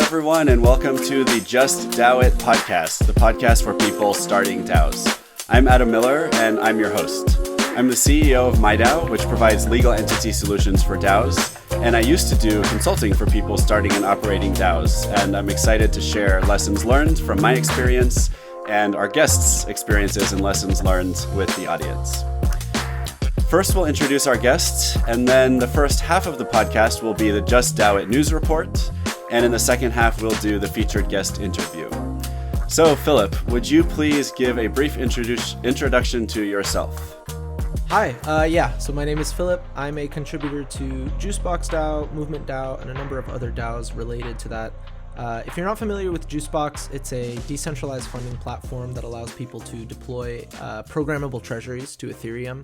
everyone, and welcome to the Just DAO It podcast, the podcast for people starting DAOs. I'm Adam Miller, and I'm your host. I'm the CEO of MyDAO, which provides legal entity solutions for DAOs, and I used to do consulting for people starting and operating DAOs, and I'm excited to share lessons learned from my experience and our guests' experiences and lessons learned with the audience. First, we'll introduce our guests, and then the first half of the podcast will be the Just DAO It News Report, and in the second half, we'll do the featured guest interview. So, Filip, would you please give a brief introduction to yourself? Hi, so my name is Filip. I'm a contributor to Juicebox DAO, Movement DAO, and a number of other DAOs related to that. If you're not familiar with Juicebox, it's a decentralized funding platform that allows people to deploy programmable treasuries to Ethereum.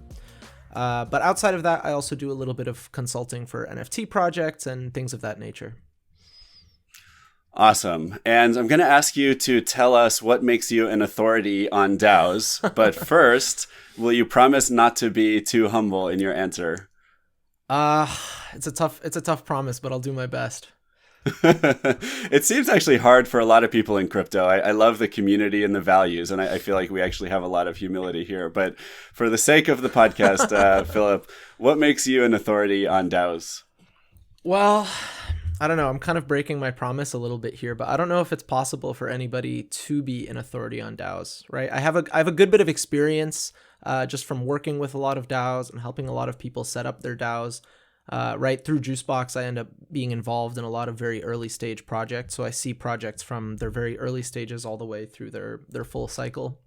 But outside of that, I also do a little bit of consulting for NFT projects and things of that nature. Awesome. And I'm going to ask you to tell us what makes you an authority on DAOs. But first, will you promise not to be too humble in your answer? It's a tough promise, but I'll do my best. It seems actually hard for a lot of people in crypto. I love the community and the values, and I feel like we actually have a lot of humility here. But for the sake of the podcast, Filip, what makes you an authority on DAOs? Well, I don't know. I'm kind of breaking my promise a little bit here, but I don't know if it's possible for anybody to be an authority on DAOs, right? I have a good bit of experience just from working with a lot of DAOs and helping a lot of people set up their DAOs. Right through Juicebox, I end up being involved in a lot of very early stage projects. So I see projects from their very early stages all the way through their full cycle.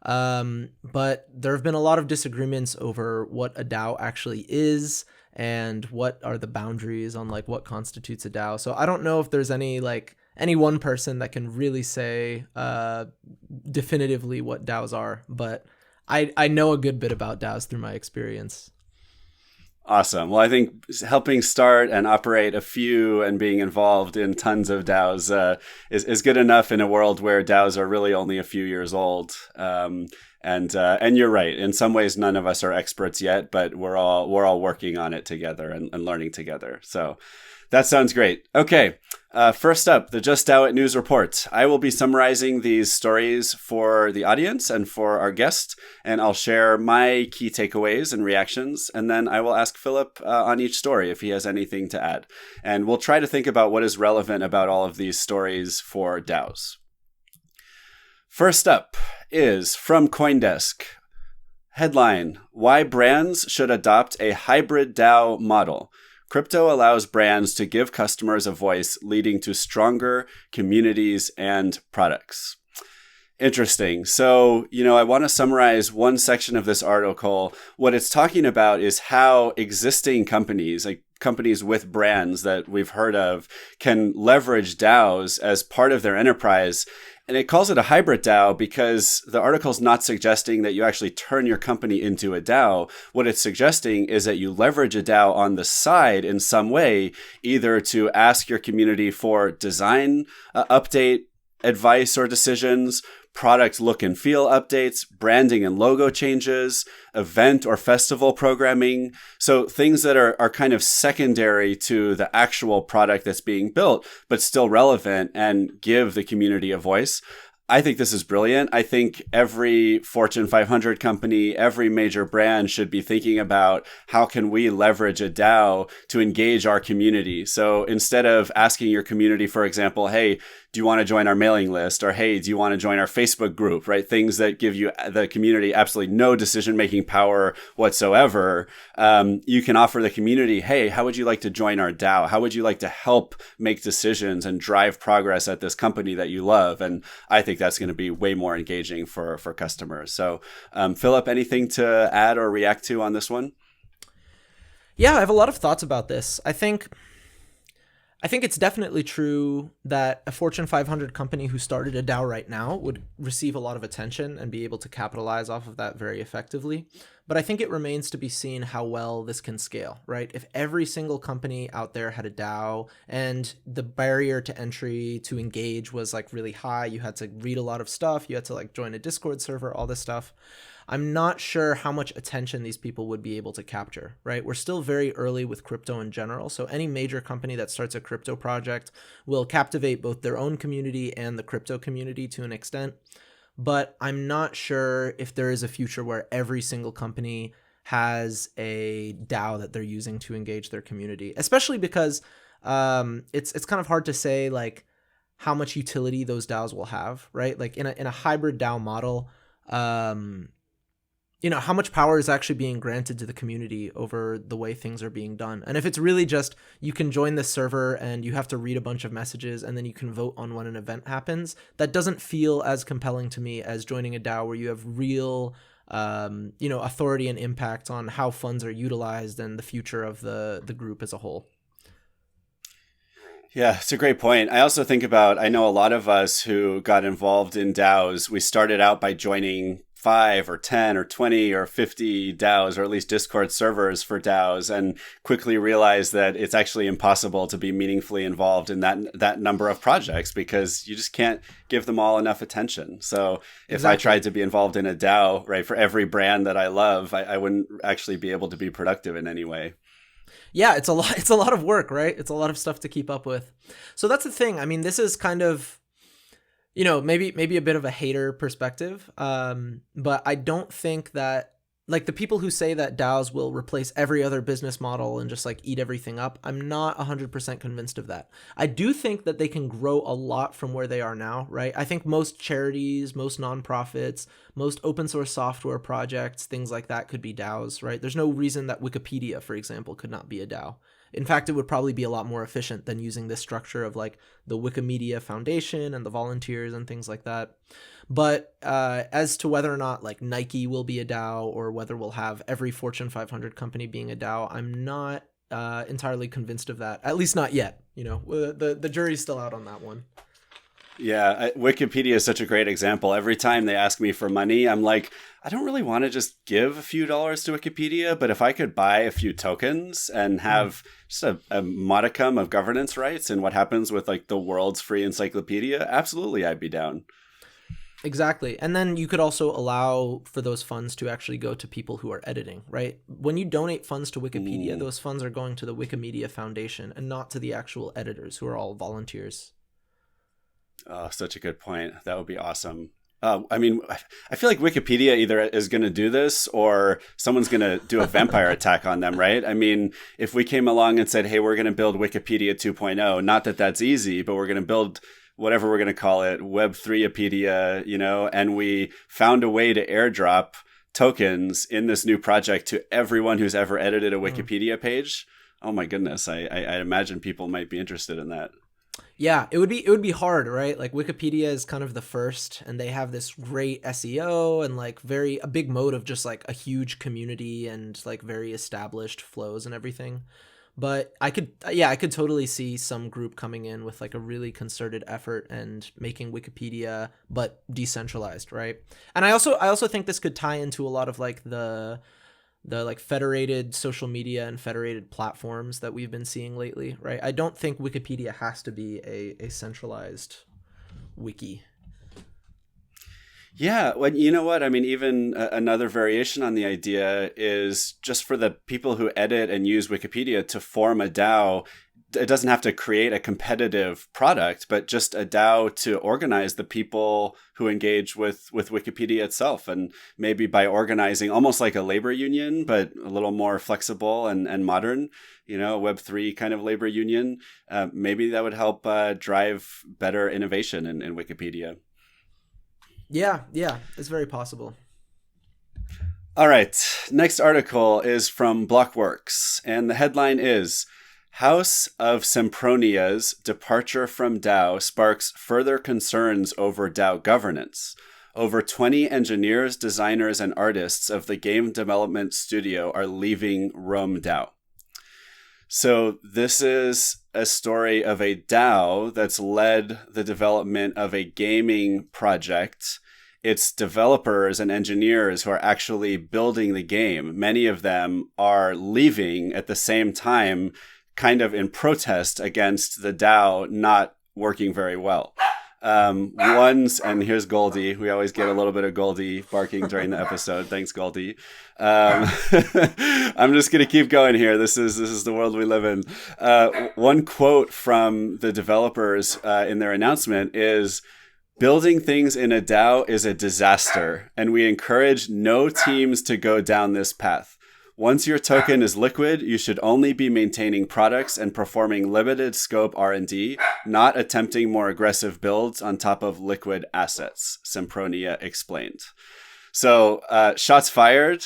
But there have been a lot of disagreements over what a DAO actually is and what are the boundaries on like what constitutes a DAO. So I don't know if there's any one person that can really say definitively what DAOs are, but I know a good bit about DAOs through my experience. Awesome. Well, I think helping start and operate a few and being involved in tons of DAOs is good enough in a world where DAOs are really only a few years old. And you're right. In some ways, none of us are experts yet, but we're all working on it together and learning together. So that sounds great. Okay. First up, the Just DAO It News Report. I will be summarizing these stories for the audience and for our guest, and I'll share my key takeaways and reactions, and then I will ask Filip on each story if he has anything to add. And we'll try to think about what is relevant about all of these stories for DAOs. First up is from Coindesk. Headline: Why brands should adopt a hybrid DAO model. Crypto allows brands to give customers a voice, leading to stronger communities and products. Interesting. So, I want to summarize one section of this article. What it's talking about is how existing companies, like companies with brands that we've heard of, can leverage DAOs as part of their enterprise. And it calls it a hybrid DAO because the article is not suggesting that you actually turn your company into a DAO. What it's suggesting is that you leverage a DAO on the side in some way, either to ask your community for design update, advice or decisions, product look and feel updates, branding and logo changes, event or festival programming. So things that are kind of secondary to the actual product that's being built, but still relevant and give the community a voice. I think this is brilliant. I think every Fortune 500 company, every major brand should be thinking about how can we leverage a DAO to engage our community. So instead of asking your community, for example, hey, do you want to join our mailing list? Or, hey, do you want to join our Facebook group, right? Things that give you the community absolutely no decision-making power whatsoever. You can offer the community, hey, how would you like to join our DAO? How would you like to help make decisions and drive progress at this company that you love? And I think that's going to be way more engaging for customers. So, Filip, anything to add or react to on this one? Yeah, I have a lot of thoughts about this. I think it's definitely true that a Fortune 500 company who started a DAO right now would receive a lot of attention and be able to capitalize off of that very effectively. But I think it remains to be seen how well this can scale, right? If every single company out there had a DAO and the barrier to entry to engage was like really high, you had to read a lot of stuff, you had to like join a Discord server, all this stuff. I'm not sure how much attention these people would be able to capture, right? We're still very early with crypto in general. So any major company that starts a crypto project will captivate both their own community and the crypto community to an extent. But I'm not sure if there is a future where every single company has a DAO that they're using to engage their community, especially because it's kind of hard to say like how much utility those DAOs will have, right? Like in a hybrid DAO model, how much power is actually being granted to the community over the way things are being done. And if it's really just you can join this server and you have to read a bunch of messages and then you can vote on when an event happens, that doesn't feel as compelling to me as joining a DAO where you have real authority and impact on how funds are utilized and the future of the group as a whole. Yeah, it's a great point. I also think about, I know a lot of us who got involved in DAOs, we started out by joining 5 or 10 or 20 or 50 DAOs, or at least Discord servers for DAOs, and quickly realized that it's actually impossible to be meaningfully involved in that number of projects because you just can't give them all enough attention. So if I tried to be involved in a DAO, right, for every brand that I love, I wouldn't actually be able to be productive in any way. Yeah, it's a lot of work, right? It's a lot of stuff to keep up with. So that's the thing. I mean, this is kind of, maybe a bit of a hater perspective. But I don't think that, like, the people who say that DAOs will replace every other business model and just like eat everything up, I'm not 100% convinced of that. I do think that they can grow a lot from where they are now, right? I think most charities, most nonprofits, most open source software projects, things like that could be DAOs, right? There's no reason that Wikipedia, for example, could not be a DAO. In fact, it would probably be a lot more efficient than using this structure of like the Wikimedia Foundation and the volunteers and things like that. But as to whether or not like Nike will be a DAO or whether we'll have every Fortune 500 company being a DAO, I'm not entirely convinced of that. At least not yet. The jury's still out on that one. Yeah, Wikipedia is such a great example. Every time they ask me for money, I'm like, I don't really want to just give a few dollars to Wikipedia, but if I could buy a few tokens and have just a modicum of governance rights in what happens with like the world's free encyclopedia, absolutely, I'd be down. Exactly. And then you could also allow for those funds to actually go to people who are editing, right? When you donate funds to Wikipedia, those funds are going to the Wikimedia Foundation and not to the actual editors who are all volunteers. Oh, such a good point. That would be awesome. I mean, I feel like Wikipedia either is going to do this or someone's going to do a vampire attack on them, right? I mean, if we came along and said, hey, we're going to build Wikipedia 2.0, not that that's easy, but we're going to build whatever we're going to call it, Web3pedia, and we found a way to airdrop tokens in this new project to everyone who's ever edited a Wikipedia page. Oh my goodness. I imagine people might be interested in that. Yeah, it would be hard, right? Like Wikipedia is kind of the first and they have this great SEO and like a big mode of just like a huge community and like very established flows and everything. But I could totally see some group coming in with like a really concerted effort and making Wikipedia but decentralized, right? And I also think this could tie into a lot of like the like federated social media and federated platforms that we've been seeing lately, right? I don't think Wikipedia has to be a centralized wiki. Yeah, well, you know what? I mean, even another variation on the idea is just for the people who edit and use Wikipedia to form a DAO. It doesn't have to create a competitive product, but just a DAO to organize the people who engage with Wikipedia itself. And maybe by organizing almost like a labor union, but a little more flexible and modern, Web3 kind of labor union, maybe that would help drive better innovation in Wikipedia. Yeah, it's very possible. All right. Next article is from Blockworks, and the headline is House of Sempronia's departure from DAO sparks further concerns over DAO governance. Over 20 engineers, designers, and artists of the game development studio are leaving Rome DAO. So this is a story of a DAO that's led the development of a gaming project its developers and engineers who are actually building the game, many of them are leaving at the same time, kind of in protest against the DAO not working very well. And here's Goldie. We always get a little bit of Goldie barking during the episode. Thanks, Goldie. I'm just going to keep going here. This is the world we live in. One quote from the developers in their announcement is, "Building things in a DAO is a disaster, and we encourage no teams to go down this path. Once your token is liquid, you should only be maintaining products and performing limited scope R&D, not attempting more aggressive builds on top of liquid assets," Sempronia explained. So shots fired.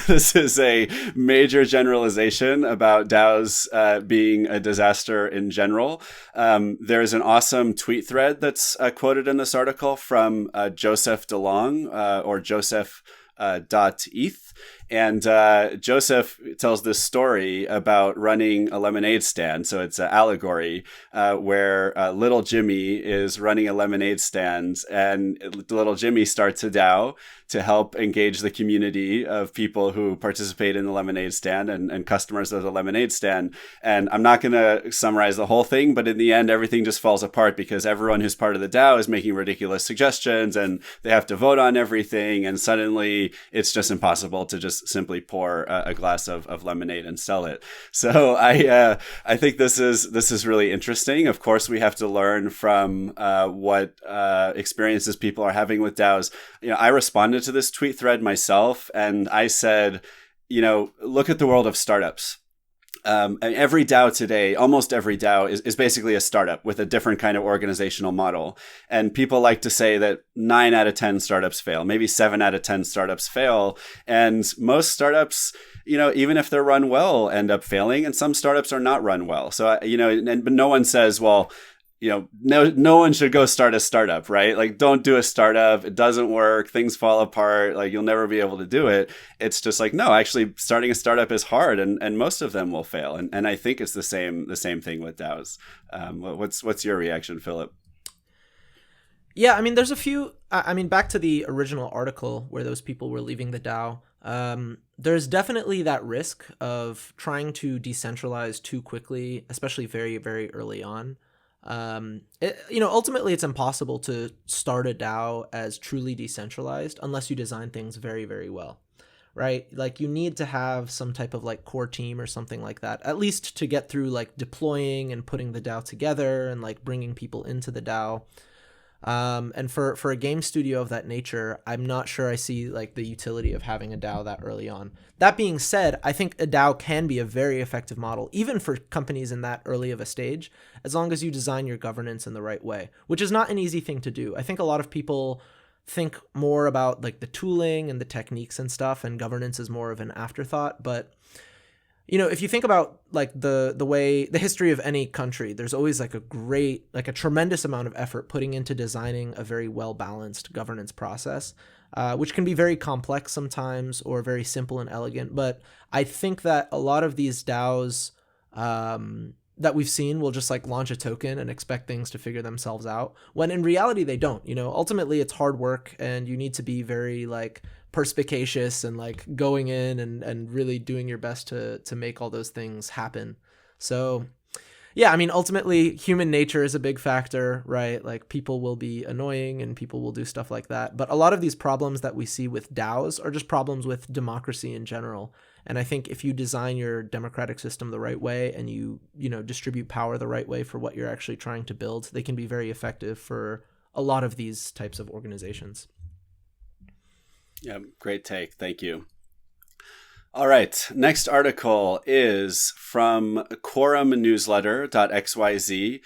This is a major generalization about DAOs being a disaster in general. There's an awesome tweet thread that's quoted in this article from Joseph DeLong or Joseph.eth. And Joseph tells this story about running a lemonade stand. So it's an allegory where little Jimmy is running a lemonade stand, and little Jimmy starts a DAO to help engage the community of people who participate in the lemonade stand and customers of the lemonade stand. And I'm not going to summarize the whole thing, but in the end, everything just falls apart because everyone who's part of the DAO is making ridiculous suggestions and they have to vote on everything. And suddenly it's just impossible to just simply pour a glass of lemonade and sell it. So I think this is really interesting. Of course, we have to learn from what experiences people are having with DAOs. I responded to this tweet thread myself, and I said, look at the world of startups. Every DAO today, almost every DAO is basically a startup with a different kind of organizational model. And people like to say that 9 out of 10 startups fail, maybe 7 out of 10 startups fail. And most startups, even if they're run well, end up failing. And some startups are not run well. So, but no one says, well, no one should go start a startup, right? Like, don't do a startup. It doesn't work. Things fall apart. Like, you'll never be able to do it. It's just like, no, actually starting a startup is hard, and most of them will fail. And I think it's the same thing with DAOs. What's your reaction, Philip? Yeah, there's a few, back to the original article where those people were leaving the DAO. There's definitely that risk of trying to decentralize too quickly, especially very, very early on. Ultimately it's impossible to start a DAO as truly decentralized unless you design things very, very well, right? Like, you need to have some type of like core team or something like that, at least to get through like deploying and putting the DAO together and like bringing people into the DAO. And for a game studio of that nature, I'm not sure I see like the utility of having a DAO that early on. That being said, I think a DAO can be a very effective model, even for companies in that early of a stage, as long as you design your governance in the right way, which is not an easy thing to do. I think a lot of people think more about like the tooling and the techniques and stuff, and governance is more of an afterthought. But if you think about like the history of any country, there's always like a tremendous amount of effort putting into designing a very well-balanced governance process, which can be very complex sometimes or very simple and elegant. But I think that a lot of these DAOs that we've seen will just like launch a token and expect things to figure themselves out, when in reality they don't. Ultimately it's hard work, and you need to be very like perspicacious and like going in and really doing your best to make all those things happen. So yeah, ultimately human nature is a big factor, right? Like, people will be annoying and people will do stuff like that. But a lot of these problems that we see with DAOs are just problems with democracy in general. And I think if you design your democratic system the right way and you distribute power the right way for what you're actually trying to build, they can be very effective for a lot of these types of organizations. Yeah, great take. Thank you. All right. Next article is from quorumnewsletter.xyz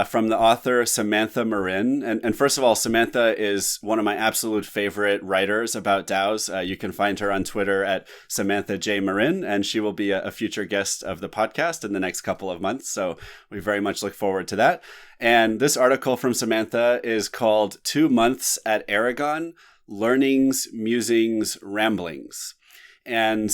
from the author Samantha Marin. And first of all, Samantha is one of my absolute favorite writers about DAOs. You can find her on Twitter at Samantha J. Marin, and she will be a future guest of the podcast in the next couple of months. So we very much look forward to that. And this article from Samantha is called 2 Months at Aragon: Learnings, Musings, Ramblings. And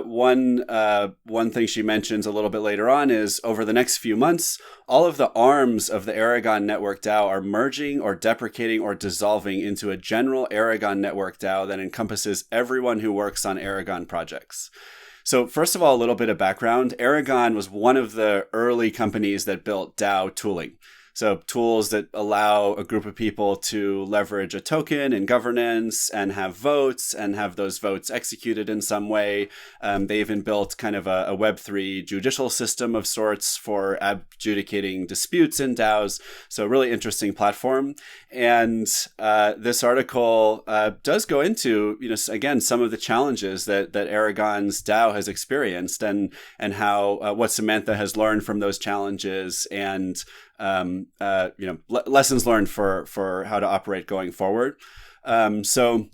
one thing she mentions a little bit later on is over the next few months, all of the arms of the Aragon Network DAO are merging or deprecating or dissolving into a general Aragon Network DAO that encompasses everyone who works on Aragon projects. So first of all, a little bit of background. Aragon was one of the early companies that built DAO tooling. So tools that allow a group of people to leverage a token in governance and have votes and have those votes executed in some way. They even built kind of a Web3 judicial system of sorts for adjudicating disputes in DAOs. So a really interesting platform. And this article does go into, again, some of the challenges that Aragon's DAO has experienced and how what Samantha has learned from those challenges and lessons learned for how to operate going forward. So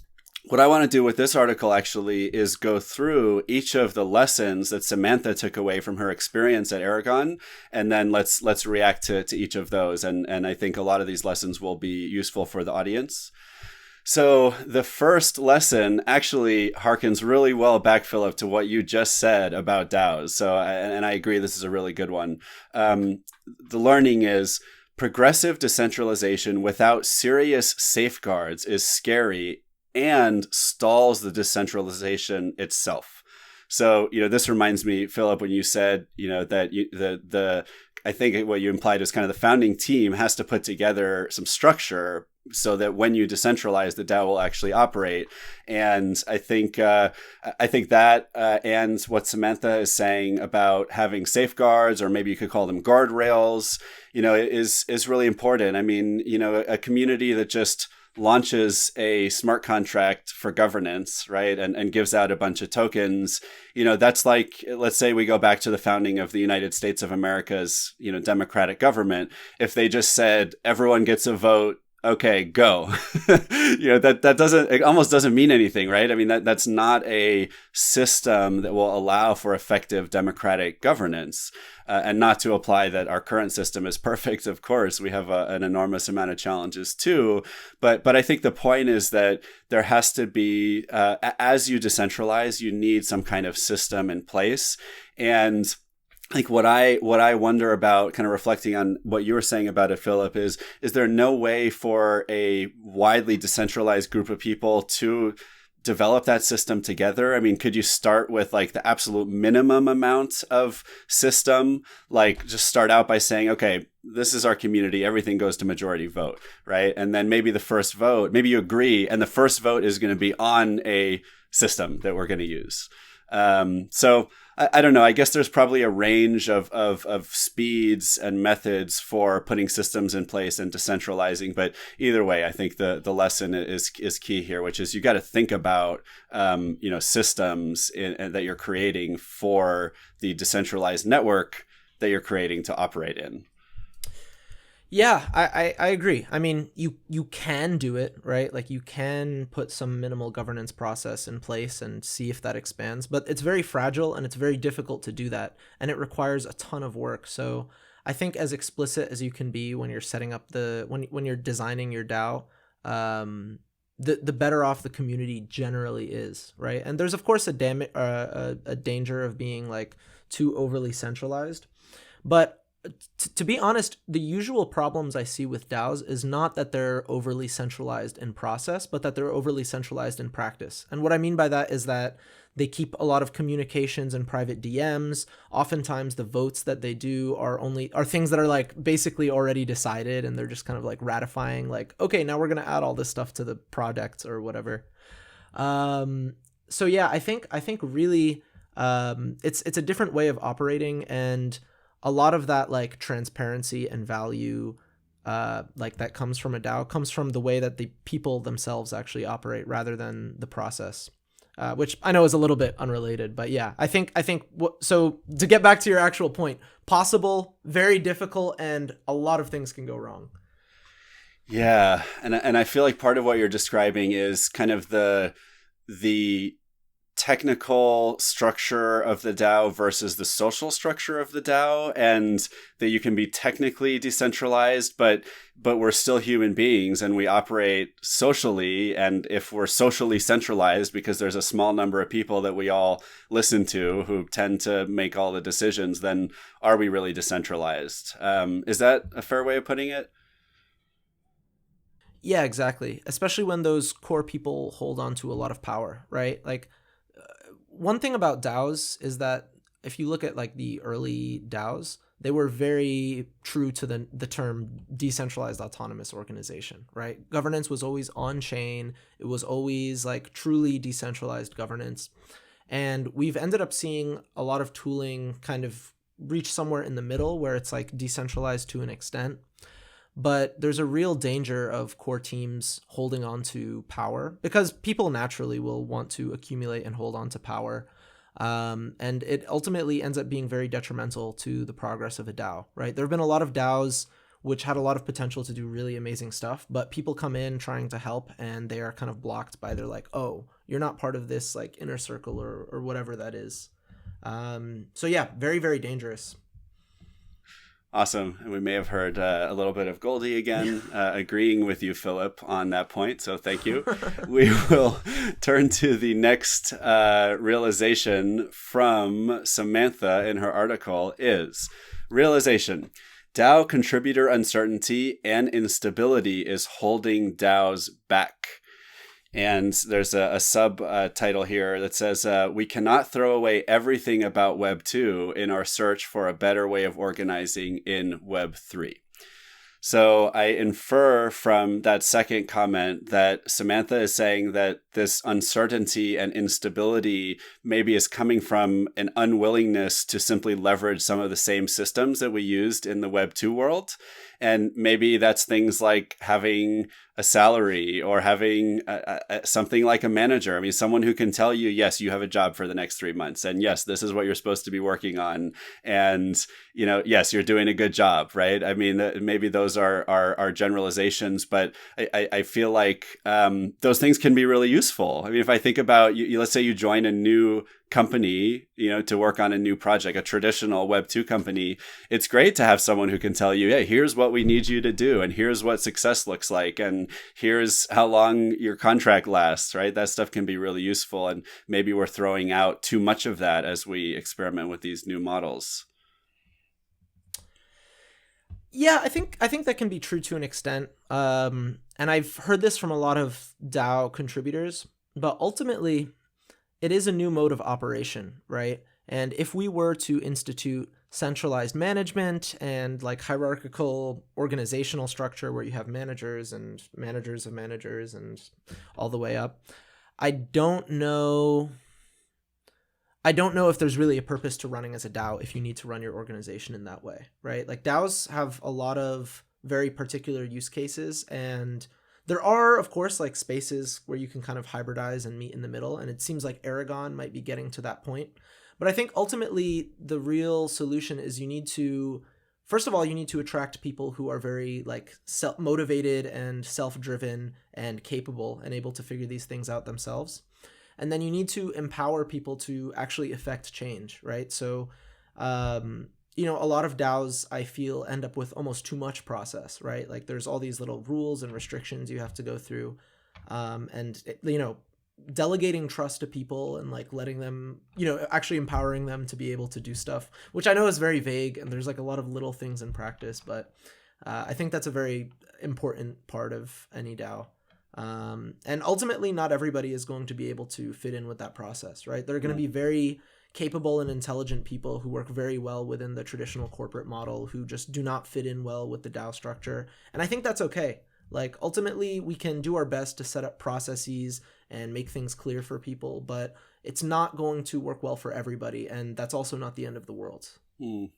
what I want to do with this article actually is go through each of the lessons that Samantha took away from her experience at Aragon, and then let's react to each of those. And I think a lot of these lessons will be useful for the audience. So the first lesson actually harkens really well back, Philip, to what you just said about DAOs. So, and I agree, this is a really good one. The learning is progressive decentralization without serious safeguards is scary and stalls the decentralization itself. So, this reminds me, Philip, when you said, that I think what you implied is kind of the founding team has to put together some structure so that when you decentralize, the DAO will actually operate. And I think that and what Samantha is saying about having safeguards, or maybe you could call them guardrails, is really important. I mean, a community that just launches a smart contract for governance, right, and gives out a bunch of tokens, that's like, let's say we go back to the founding of the United States of America's, democratic government. If they just said everyone gets a vote, okay, go. It almost doesn't mean anything, right? I mean, that's not a system that will allow for effective democratic governance. And not to apply that our current system is perfect, of course. We have an enormous amount of challenges too. But I think the point is that there has to be, as you decentralize, you need some kind of system in place. And like what I wonder about, kind of reflecting on what you were saying about it, Philip, is there no way for a widely decentralized group of people to develop that system together? I mean, could you start with like the absolute minimum amount of system? Like just start out by saying, okay, this is our community, everything goes to majority vote, right? And then maybe the first vote, maybe you agree, and the first vote is going to be on a system that we're going to use. So I don't know. I guess there's probably a range of speeds and methods for putting systems in place and decentralizing. But either way, I think the lesson is key here, which is you got to think about systems that you're creating for the decentralized network that you're creating to operate in. Yeah, I agree. I mean, you can do it, right? Like you can put some minimal governance process in place and see if that expands, but it's very fragile and it's very difficult to do that. And it requires a ton of work. So I think as explicit as you can be when you're setting up when you're designing your DAO, the better off the community generally is, right? And there's of course a danger of being like too overly centralized, but to be honest, the usual problems I see with DAOs is not that they're overly centralized in process, but that they're overly centralized in practice. And what I mean by that is that they keep a lot of communications in private DMs. Oftentimes the votes that they do are things that are like basically already decided, and they're just kind of like ratifying, like, okay, now we're going to add all this stuff to the project or whatever. So yeah, I think really it's a different way of operating, and a lot of that like transparency and value like that comes from a DAO comes from the way that the people themselves actually operate rather than the process, which I know is a little bit unrelated, but yeah, I think so to get back to your actual point, possible, very difficult, and a lot of things can go wrong. Yeah. And I feel like part of what you're describing is kind of the technical structure of the DAO versus the social structure of the DAO, and that you can be technically decentralized, but we're still human beings and we operate socially. And if we're socially centralized because there's a small number of people that we all listen to who tend to make all the decisions, then are we really decentralized? Is that a fair way of putting it? Yeah, exactly. Especially when those core people hold on to a lot of power, right? Like, one thing about DAOs is that if you look at like the early DAOs, they were very true to the term decentralized autonomous organization, right? Governance was always on chain. It was always like truly decentralized governance. And we've ended up seeing a lot of tooling kind of reach somewhere in the middle where it's like decentralized to an extent. But there's a real danger of core teams holding on to power because people naturally will want to accumulate and hold on to power. And it ultimately ends up being very detrimental to the progress of a DAO, right? There have been a lot of DAOs which had a lot of potential to do really amazing stuff, but people come in trying to help and they are kind of blocked by they're like, oh, you're not part of this like inner circle or whatever that is. So yeah, very, very dangerous. Awesome. And we may have heard a little bit of Goldie again, agreeing with you, Filip, on that point. So thank you. We will turn to the next realization from Samantha in her article is realization. DAO contributor uncertainty and instability is holding DAOs back. And there's a subtitle here that says, we cannot throw away everything about Web 2 in our search for a better way of organizing in Web 3. So I infer from that second comment that Samantha is saying that this uncertainty and instability maybe is coming from an unwillingness to simply leverage some of the same systems that we used in the Web 2 world. And maybe that's things like having a salary or having something like a manager. I mean, someone who can tell you, yes, you have a job for the next 3 months. And yes, this is what you're supposed to be working on. And, you know, yes, you're doing a good job, right? I mean, maybe those are generalizations, but I feel like those things can be really useful. I mean, if I think about you, let's say you join a new company, you know, to work on a new project, a traditional Web 2 company, it's great to have someone who can tell you, hey, here's what we need you to do, and here's what success looks like, and here's how long your contract lasts, right? That stuff can be really useful, and maybe we're throwing out too much of that as we experiment with these new models. Yeah, I think that can be true to an extent. And I've heard this from a lot of DAO contributors, but ultimately it is a new mode of operation, right? And if we were to institute centralized management and like hierarchical organizational structure where you have managers and managers of managers and all the way up, I don't know if there's really a purpose to running as a DAO if you need to run your organization in that way, right? Like DAOs have a lot of very particular use cases, and there are, of course, like spaces where you can kind of hybridize and meet in the middle, and it seems like Aragon might be getting to that point. But I think ultimately the real solution is first of all, you need to attract people who are very like motivated and self-driven and capable and able to figure these things out themselves. And then you need to empower people to actually affect change, right? So, a lot of DAOs, I feel, end up with almost too much process, right? Like there's all these little rules and restrictions you have to go through. Delegating trust to people and like letting them, actually empowering them to be able to do stuff, which I know is very vague and there's like a lot of little things in practice, but I think that's a very important part of any DAO. And ultimately, not everybody is going to be able to fit in with that process, right? There are going to be very capable and intelligent people who work very well within the traditional corporate model who just do not fit in well with the DAO structure. And I think that's okay. Like, ultimately, we can do our best to set up processes and make things clear for people, but it's not going to work well for everybody. And that's also not the end of the world.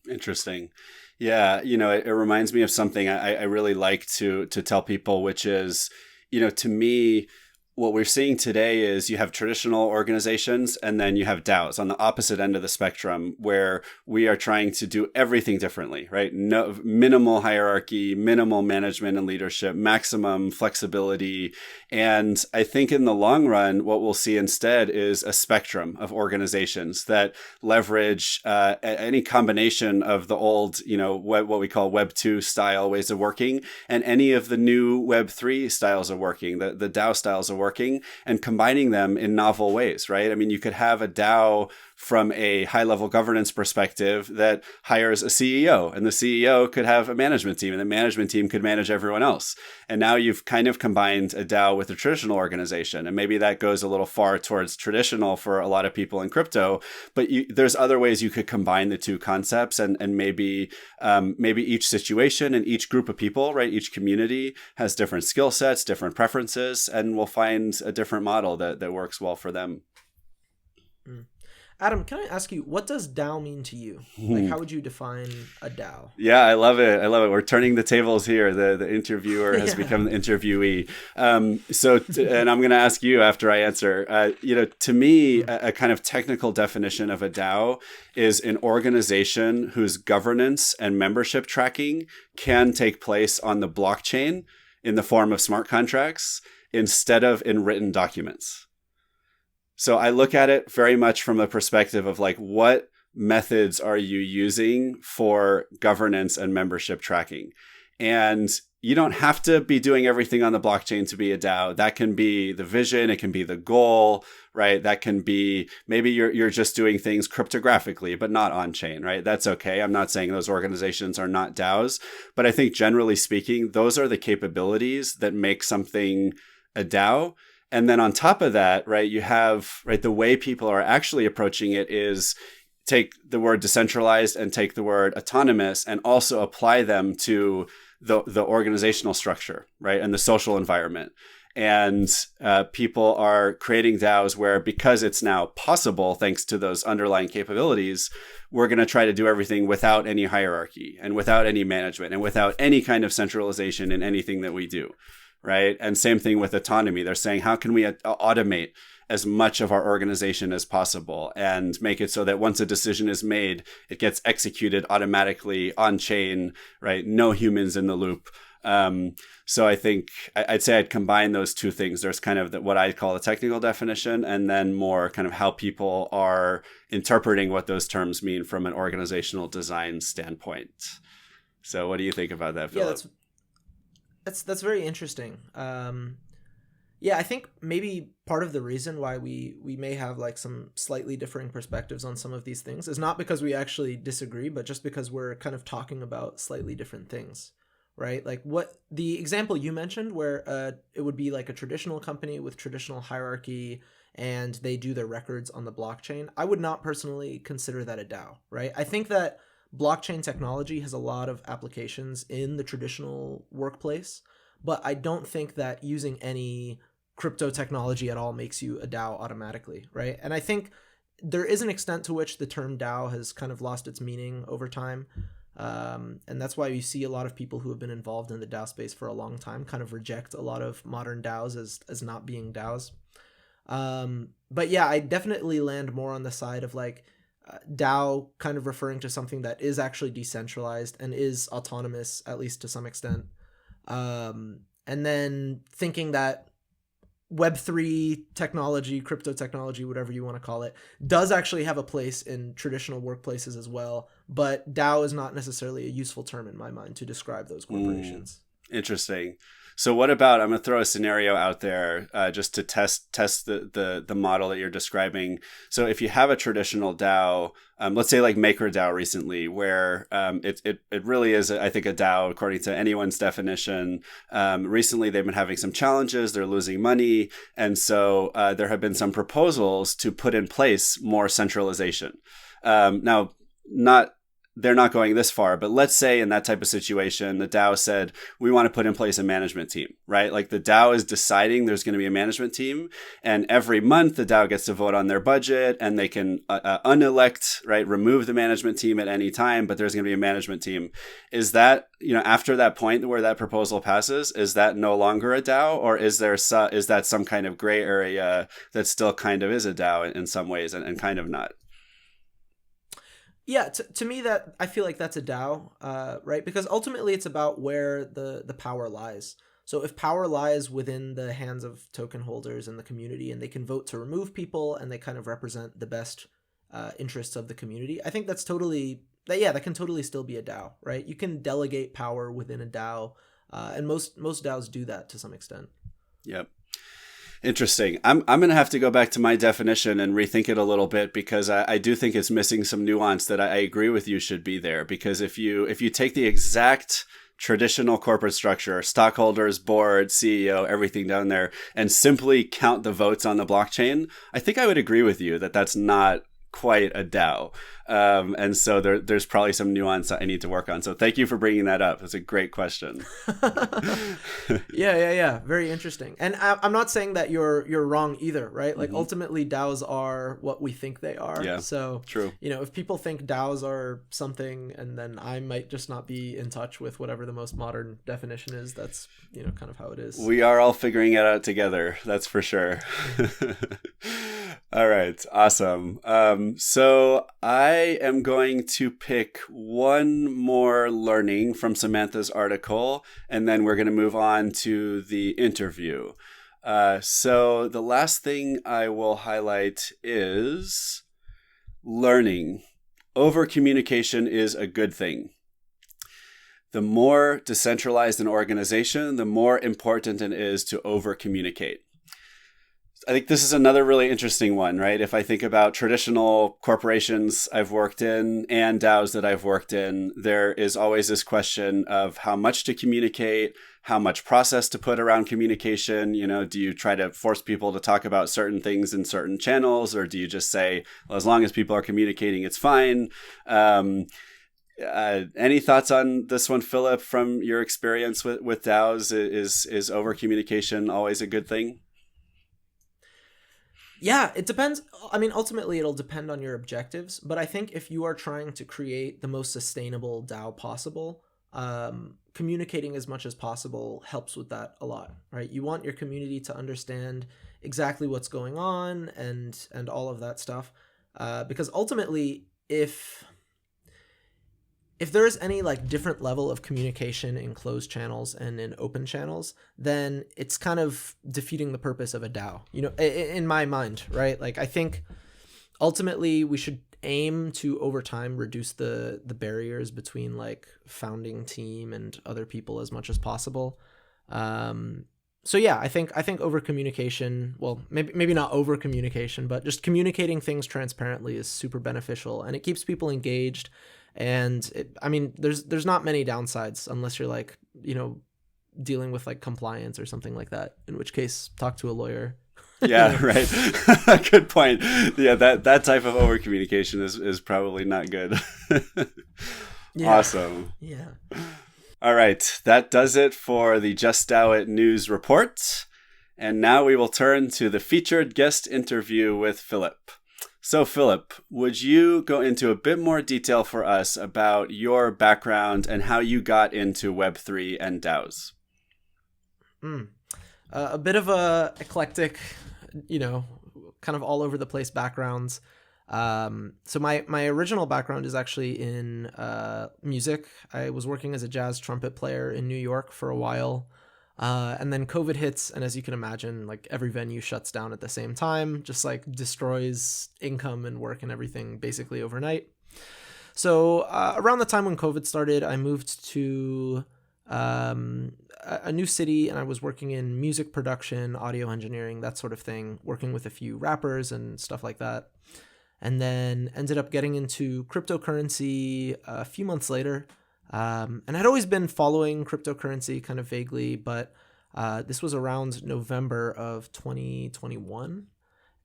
Interesting. Yeah. It reminds me of something I really like to tell people, which is, to me, what we're seeing today is you have traditional organizations and then you have DAOs on the opposite end of the spectrum, where we are trying to do everything differently, right? No, minimal hierarchy, minimal management and leadership, maximum flexibility. And I think in the long run, what we'll see instead is a spectrum of organizations that leverage any combination of the old, what we call Web 2 style ways of working and any of the new Web 3 styles of working, the DAO styles of working, and combining them in novel ways, right? I mean, you could have a DAO from a high-level governance perspective that hires a CEO, and the CEO could have a management team, and the management team could manage everyone else. And now you've kind of combined a DAO with a traditional organization, and maybe that goes a little far towards traditional for a lot of people in crypto, but there's other ways you could combine the two concepts, and maybe each situation and each group of people, right, each community has different skill sets, different preferences, and we'll find a different model that works well for them. Adam, can I ask you, what does DAO mean to you? Like, how would you define a DAO? Yeah, I love it. We're turning the tables here. The interviewer has become the interviewee. And I'm going to ask you after I answer. To me, a kind of technical definition of a DAO is an organization whose governance and membership tracking can take place on the blockchain in the form of smart contracts instead of in written documents. So I look at it very much from the perspective of like, what methods are you using for governance and membership tracking? And you don't have to be doing everything on the blockchain to be a DAO. That can be the vision. It can be the goal, right? That can be, maybe you're just doing things cryptographically, but not on chain, right? That's okay. I'm not saying those organizations are not DAOs, but I think generally speaking, those are the capabilities that make something a DAO. And then on top of that, right, you have, right, the way people are actually approaching it is take the word decentralized and take the word autonomous and also apply them to the organizational structure, right, and the social environment. And people are creating DAOs where, because it's now possible, thanks to those underlying capabilities, we're going to try to do everything without any hierarchy and without any management and without any kind of centralization in anything that we do. Right. And same thing with autonomy. They're saying, how can we automate as much of our organization as possible and make it so that once a decision is made, it gets executed automatically on chain, right? No humans in the loop. So I think I'd say I'd combine those two things. There's kind of what I call the technical definition, and then more kind of how people are interpreting what those terms mean from an organizational design standpoint. So what do you think about that, Philip? Yeah, that's very interesting. I think maybe part of the reason why we may have like some slightly differing perspectives on some of these things is not because we actually disagree, but just because we're kind of talking about slightly different things, right? Like what the example you mentioned where it would be like a traditional company with traditional hierarchy and they do their records on the blockchain. I would not personally consider that a DAO, right? I think that blockchain technology has a lot of applications in the traditional workplace, but I don't think that using any crypto technology at all makes you a DAO automatically, right? And I think there is an extent to which the term DAO has kind of lost its meaning over time. And that's why you see a lot of people who have been involved in the DAO space for a long time kind of reject a lot of modern DAOs as not being DAOs. But yeah, I definitely land more on the side of like, DAO kind of referring to something that is actually decentralized and is autonomous, at least to some extent. And then thinking that Web3 technology, crypto technology, whatever you want to call it, does actually have a place in traditional workplaces as well. But DAO is not necessarily a useful term in my mind to describe those corporations. Interesting. So what about, I'm going to throw a scenario out there just to test the model that you're describing. So if you have a traditional DAO, let's say like MakerDAO recently, where it really is, I think, a DAO according to anyone's definition. Recently, they've been having some challenges. They're losing money. And so there have been some proposals to put in place more centralization. Now, not they're not going this far, but let's say in that type of situation, the DAO said, we want to put in place a management team, right? Like the DAO is deciding there's going to be a management team, and every month the DAO gets to vote on their budget, and they can unelect, right, remove the management team at any time, but there's going to be a management team. Is that, after that point where that proposal passes, is that no longer a DAO, or is that some kind of gray area that still kind of is a DAO in some ways and kind of not? Yeah, to me, that I feel like that's a DAO, right? Because ultimately it's about where the power lies. So if power lies within the hands of token holders and the community, and they can vote to remove people, and they kind of represent the best interests of the community, I think that can totally still be a DAO, right? You can delegate power within a DAO, and most DAOs do that to some extent. Yep. Interesting. I'm going to have to go back to my definition and rethink it a little bit, because I do think it's missing some nuance that I agree with you should be there. Because if you take the exact traditional corporate structure, stockholders, board, CEO, everything down there, and simply count the votes on the blockchain, I think I would agree with you that that's not quite a DAO. And so there's probably some nuance I need to work on. So thank you for bringing that up. It's a great question. Yeah. Very interesting. And I'm not saying that you're wrong either, right? Like ultimately DAOs are what we think they are. Yeah, so true. If people think DAOs are something, and then I might just not be in touch with whatever the most modern definition is, that's, kind of how it is. We are all figuring it out together. That's for sure. All right. Awesome. So I am going to pick one more learning from Samantha's article, and then we're going to move on to the interview. So the last thing I will highlight is learning. Over-communication is a good thing. The more decentralized an organization, the more important it is to over-communicate. I think this is another really interesting one, right? If I think about traditional corporations I've worked in and DAOs that I've worked in, there is always this question of how much to communicate, how much process to put around communication. Do you try to force people to talk about certain things in certain channels, or do you just say, well, as long as people are communicating, it's fine? Any thoughts on this one, Philip, from your experience with DAOs? Is over communication always a good thing? Yeah, it depends. I mean, ultimately, it'll depend on your objectives. But I think if you are trying to create the most sustainable DAO possible, communicating as much as possible helps with that a lot, right? You want your community to understand exactly what's going on and all of that stuff. Because ultimately, if there is any different level of communication in closed channels and in open channels, then it's kind of defeating the purpose of a DAO, in my mind, right? I think ultimately we should aim to over time reduce the barriers between founding team and other people as much as possible. So yeah, I think over communication, well, maybe not over communication, but just communicating things transparently is super beneficial, and it keeps people engaged. And there's not many downsides unless you're dealing with compliance or something like that, in which case talk to a lawyer. Yeah, right. Good point. Yeah, that type of over communication is probably not good. Yeah. Awesome. Yeah. All right, that does it for the Just DAO It News Report. And now we will turn to the featured guest interview with Filip. So, Filip, would you go into a bit more detail for us about your background and how you got into Web3 and DAOs? A bit of a eclectic, kind of all over the place backgrounds. So my original background is actually in music. I was working as a jazz trumpet player in New York for a while. And then COVID hits, and as you can imagine, every venue shuts down at the same time, just destroys income and work and everything basically overnight. So around the time when COVID started, I moved to a new city, and I was working in music production, audio engineering, that sort of thing, working with a few rappers and stuff like that. And then ended up getting into cryptocurrency a few months later. And I'd always been following cryptocurrency kind of vaguely, but this was around November of 2021.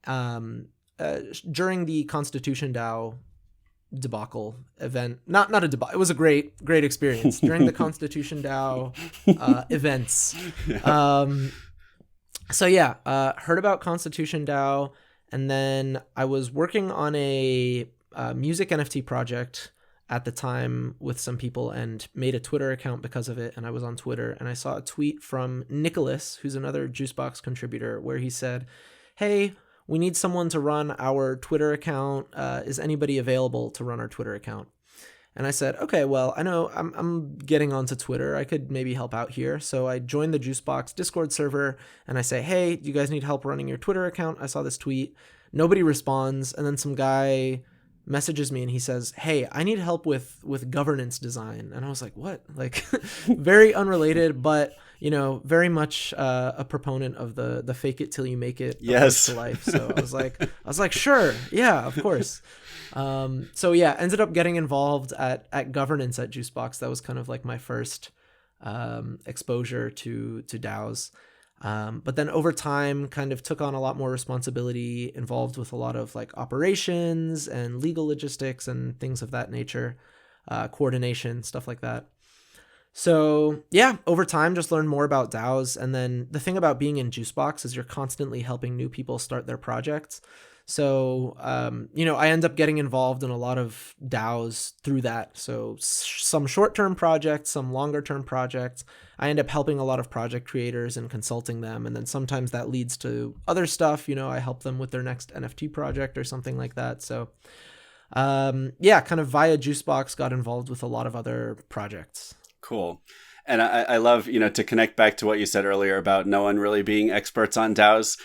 During the Constitution DAO debacle event. Not a debacle. It was a great experience during the Constitution DAO events. So yeah, heard about Constitution DAO, and then I was working on a music NFT project at the time with some people and made a Twitter account because of it. And I was on Twitter and I saw a tweet from Nicholas, who's another Juicebox contributor, where he said, "Hey, we need someone to run our Twitter account. Is anybody available to run our Twitter account?" And I said, okay, well, I know I'm getting onto Twitter. I could maybe help out here. So I joined the Juicebox Discord server and I say, hey, do you guys need help running your Twitter account? I saw this tweet. Nobody responds. And then some guy messages me and he says, hey, I need help with governance design. And I was like, what? Like very unrelated, but very much a proponent of the fake it till you make it yes to life. So I was like, sure, yeah, of course. So yeah, ended up getting involved at governance at Juicebox. That was kind of like my first exposure to DAOs. But then over time kind of took on a lot more responsibility, involved with a lot of like operations and legal logistics and things of that nature, coordination, stuff like that. So yeah, over time, just learned more about DAOs. And then the thing about being in Juicebox is you're constantly helping new people start their projects. So, I end up getting involved in a lot of DAOs through that. So some short-term projects, some longer-term projects. I end up helping a lot of project creators and consulting them. And then sometimes that leads to other stuff. I help them with their next NFT project or something like that. So, kind of via Juicebox got involved with a lot of other projects. Cool. And I love, to connect back to what you said earlier about no one really being experts on DAOs.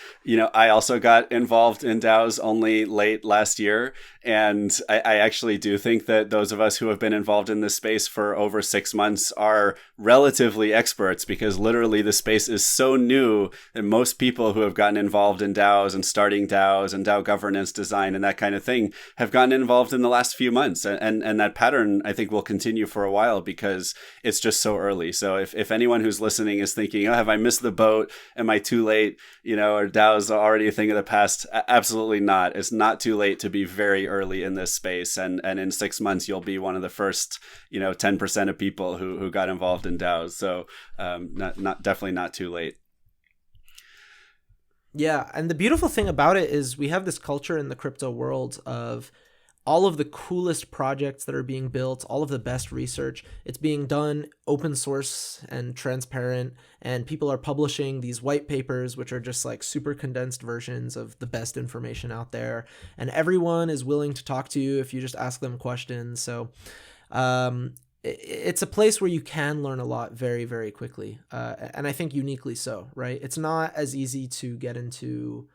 I also got involved in DAOs only late last year. And I actually do think that those of us who have been involved in this space for over 6 months are relatively experts, because literally the space is so new that most people who have gotten involved in DAOs and starting DAOs and DAO governance design and that kind of thing have gotten involved in the last few months. And that pattern, I think, will continue for a while because it's just so early. So if anyone who's listening is thinking, oh, have I missed the boat? Am I too late? Or DAOs are already a thing of the past? Absolutely not. It's not too late to be very early in this space. And in 6 months, you'll be one of the first, 10% of people who got involved in DAOs. So definitely not too late. Yeah. And the beautiful thing about it is we have this culture in the crypto world of all of the coolest projects that are being built, all of the best research, it's being done open source and transparent, and people are publishing these white papers, which are just like super condensed versions of the best information out there. And everyone is willing to talk to you if you just ask them questions. So it's a place where you can learn a lot very, very quickly. And I think uniquely so, right? It's not as easy to get into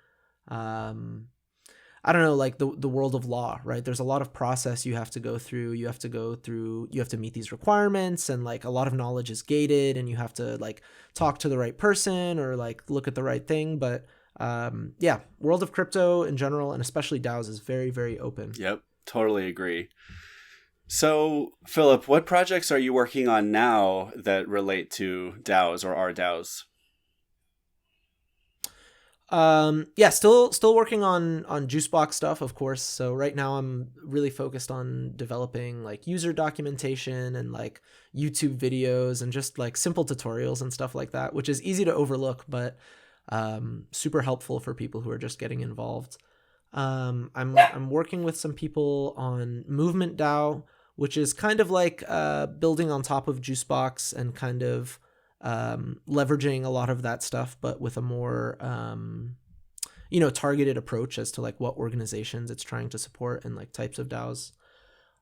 like the world of law, right? There's a lot of process you have to go through. You have to meet these requirements, and like a lot of knowledge is gated, and you have to like talk to the right person or like look at the right thing. But world of crypto in general, and especially DAOs, is very, very open. Yep, totally agree. So, Filip, what projects are you working on now that relate to DAOs or are DAOs? Still working on Juicebox stuff, of course. So right now I'm really focused on developing like user documentation and like YouTube videos and just like simple tutorials and stuff like that, which is easy to overlook, but super helpful for people who are just getting involved. I'm working with some people on Movement DAO, which is kind of like building on top of Juicebox and kind of leveraging a lot of that stuff, but with a more targeted approach as to like what organizations it's trying to support and like types of DAOs.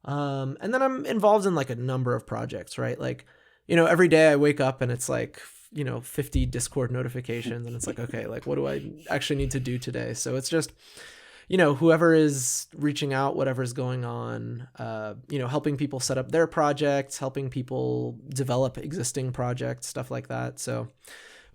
And then I'm involved in like a number of projects, right? Like, every day I wake up and it's like, 50 Discord notifications, and it's like, okay, like what do I actually need to do today? So it's just, whoever is reaching out, whatever's going on, helping people set up their projects, helping people develop existing projects, stuff like that. So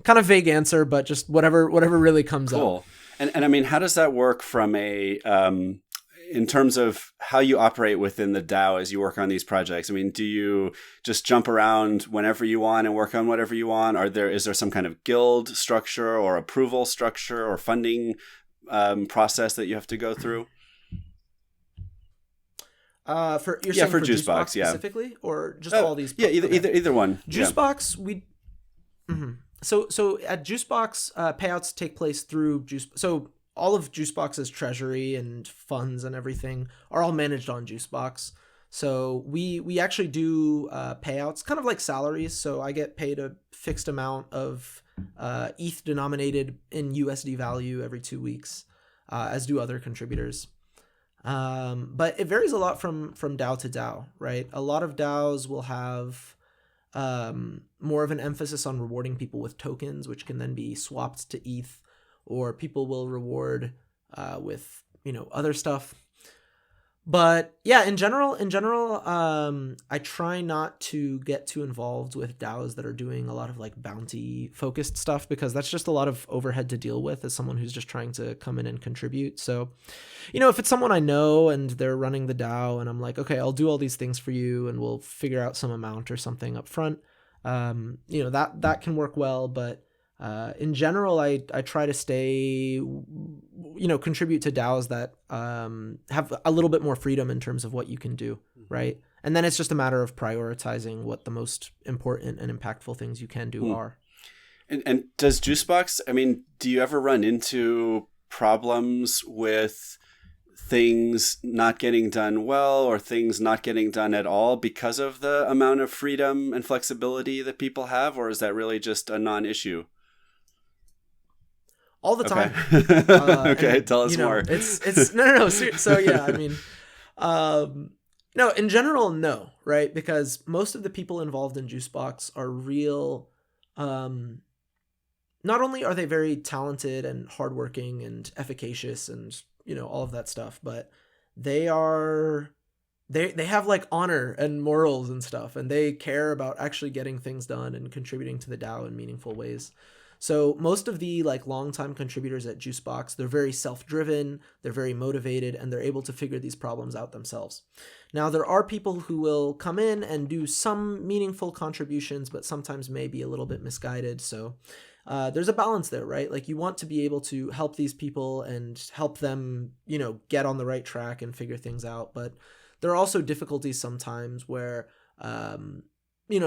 kind of vague answer, but just whatever really comes up. Cool. And I mean, how does that work from in terms of how you operate within the DAO as you work on these projects? I mean, do you just jump around whenever you want and work on whatever you want? Is there some kind of guild structure or approval structure or funding process that you have to go through? For you're saying for for Juicebox, specifically, or just all these? Yeah, either one. Juicebox, we. So at Juicebox, payouts take place through Juice. So all of Juicebox's treasury and funds and everything are all managed on Juicebox. So we actually do payouts, kind of like salaries. So I get paid a fixed amount of ETH denominated in USD value every 2 weeks, as do other contributors. But it varies a lot from DAO to DAO, right? A lot of DAOs will have more of an emphasis on rewarding people with tokens, which can then be swapped to ETH, or people will reward with other stuff. But yeah, in general, I try not to get too involved with DAOs that are doing a lot of like bounty focused stuff, because that's just a lot of overhead to deal with as someone who's just trying to come in and contribute. So, if it's someone I know and they're running the DAO and I'm like, okay, I'll do all these things for you and we'll figure out some amount or something up front, that can work well. But in general, I try to stay, contribute to DAOs that have a little bit more freedom in terms of what you can do, right? And then it's just a matter of prioritizing what the most important and impactful things you can do are. And does Juicebox, do you ever run into problems with things not getting done well or things not getting done at all because of the amount of freedom and flexibility that people have? Or is that really just a non-issue? All the time. Okay, tell us more. It's no. So yeah, no, in general, no, right? Because most of the people involved in Juicebox are real. Not only are they very talented and hardworking and efficacious and all of that stuff, but they have like honor and morals and stuff, and they care about actually getting things done and contributing to the DAO in meaningful ways. So most of the like longtime contributors at Juicebox, they're very self-driven, they're very motivated, and they're able to figure these problems out themselves. Now, there are people who will come in and do some meaningful contributions, but sometimes may be a little bit misguided. So there's a balance there, right? Like you want to be able to help these people and help them, get on the right track and figure things out. But there are also difficulties sometimes where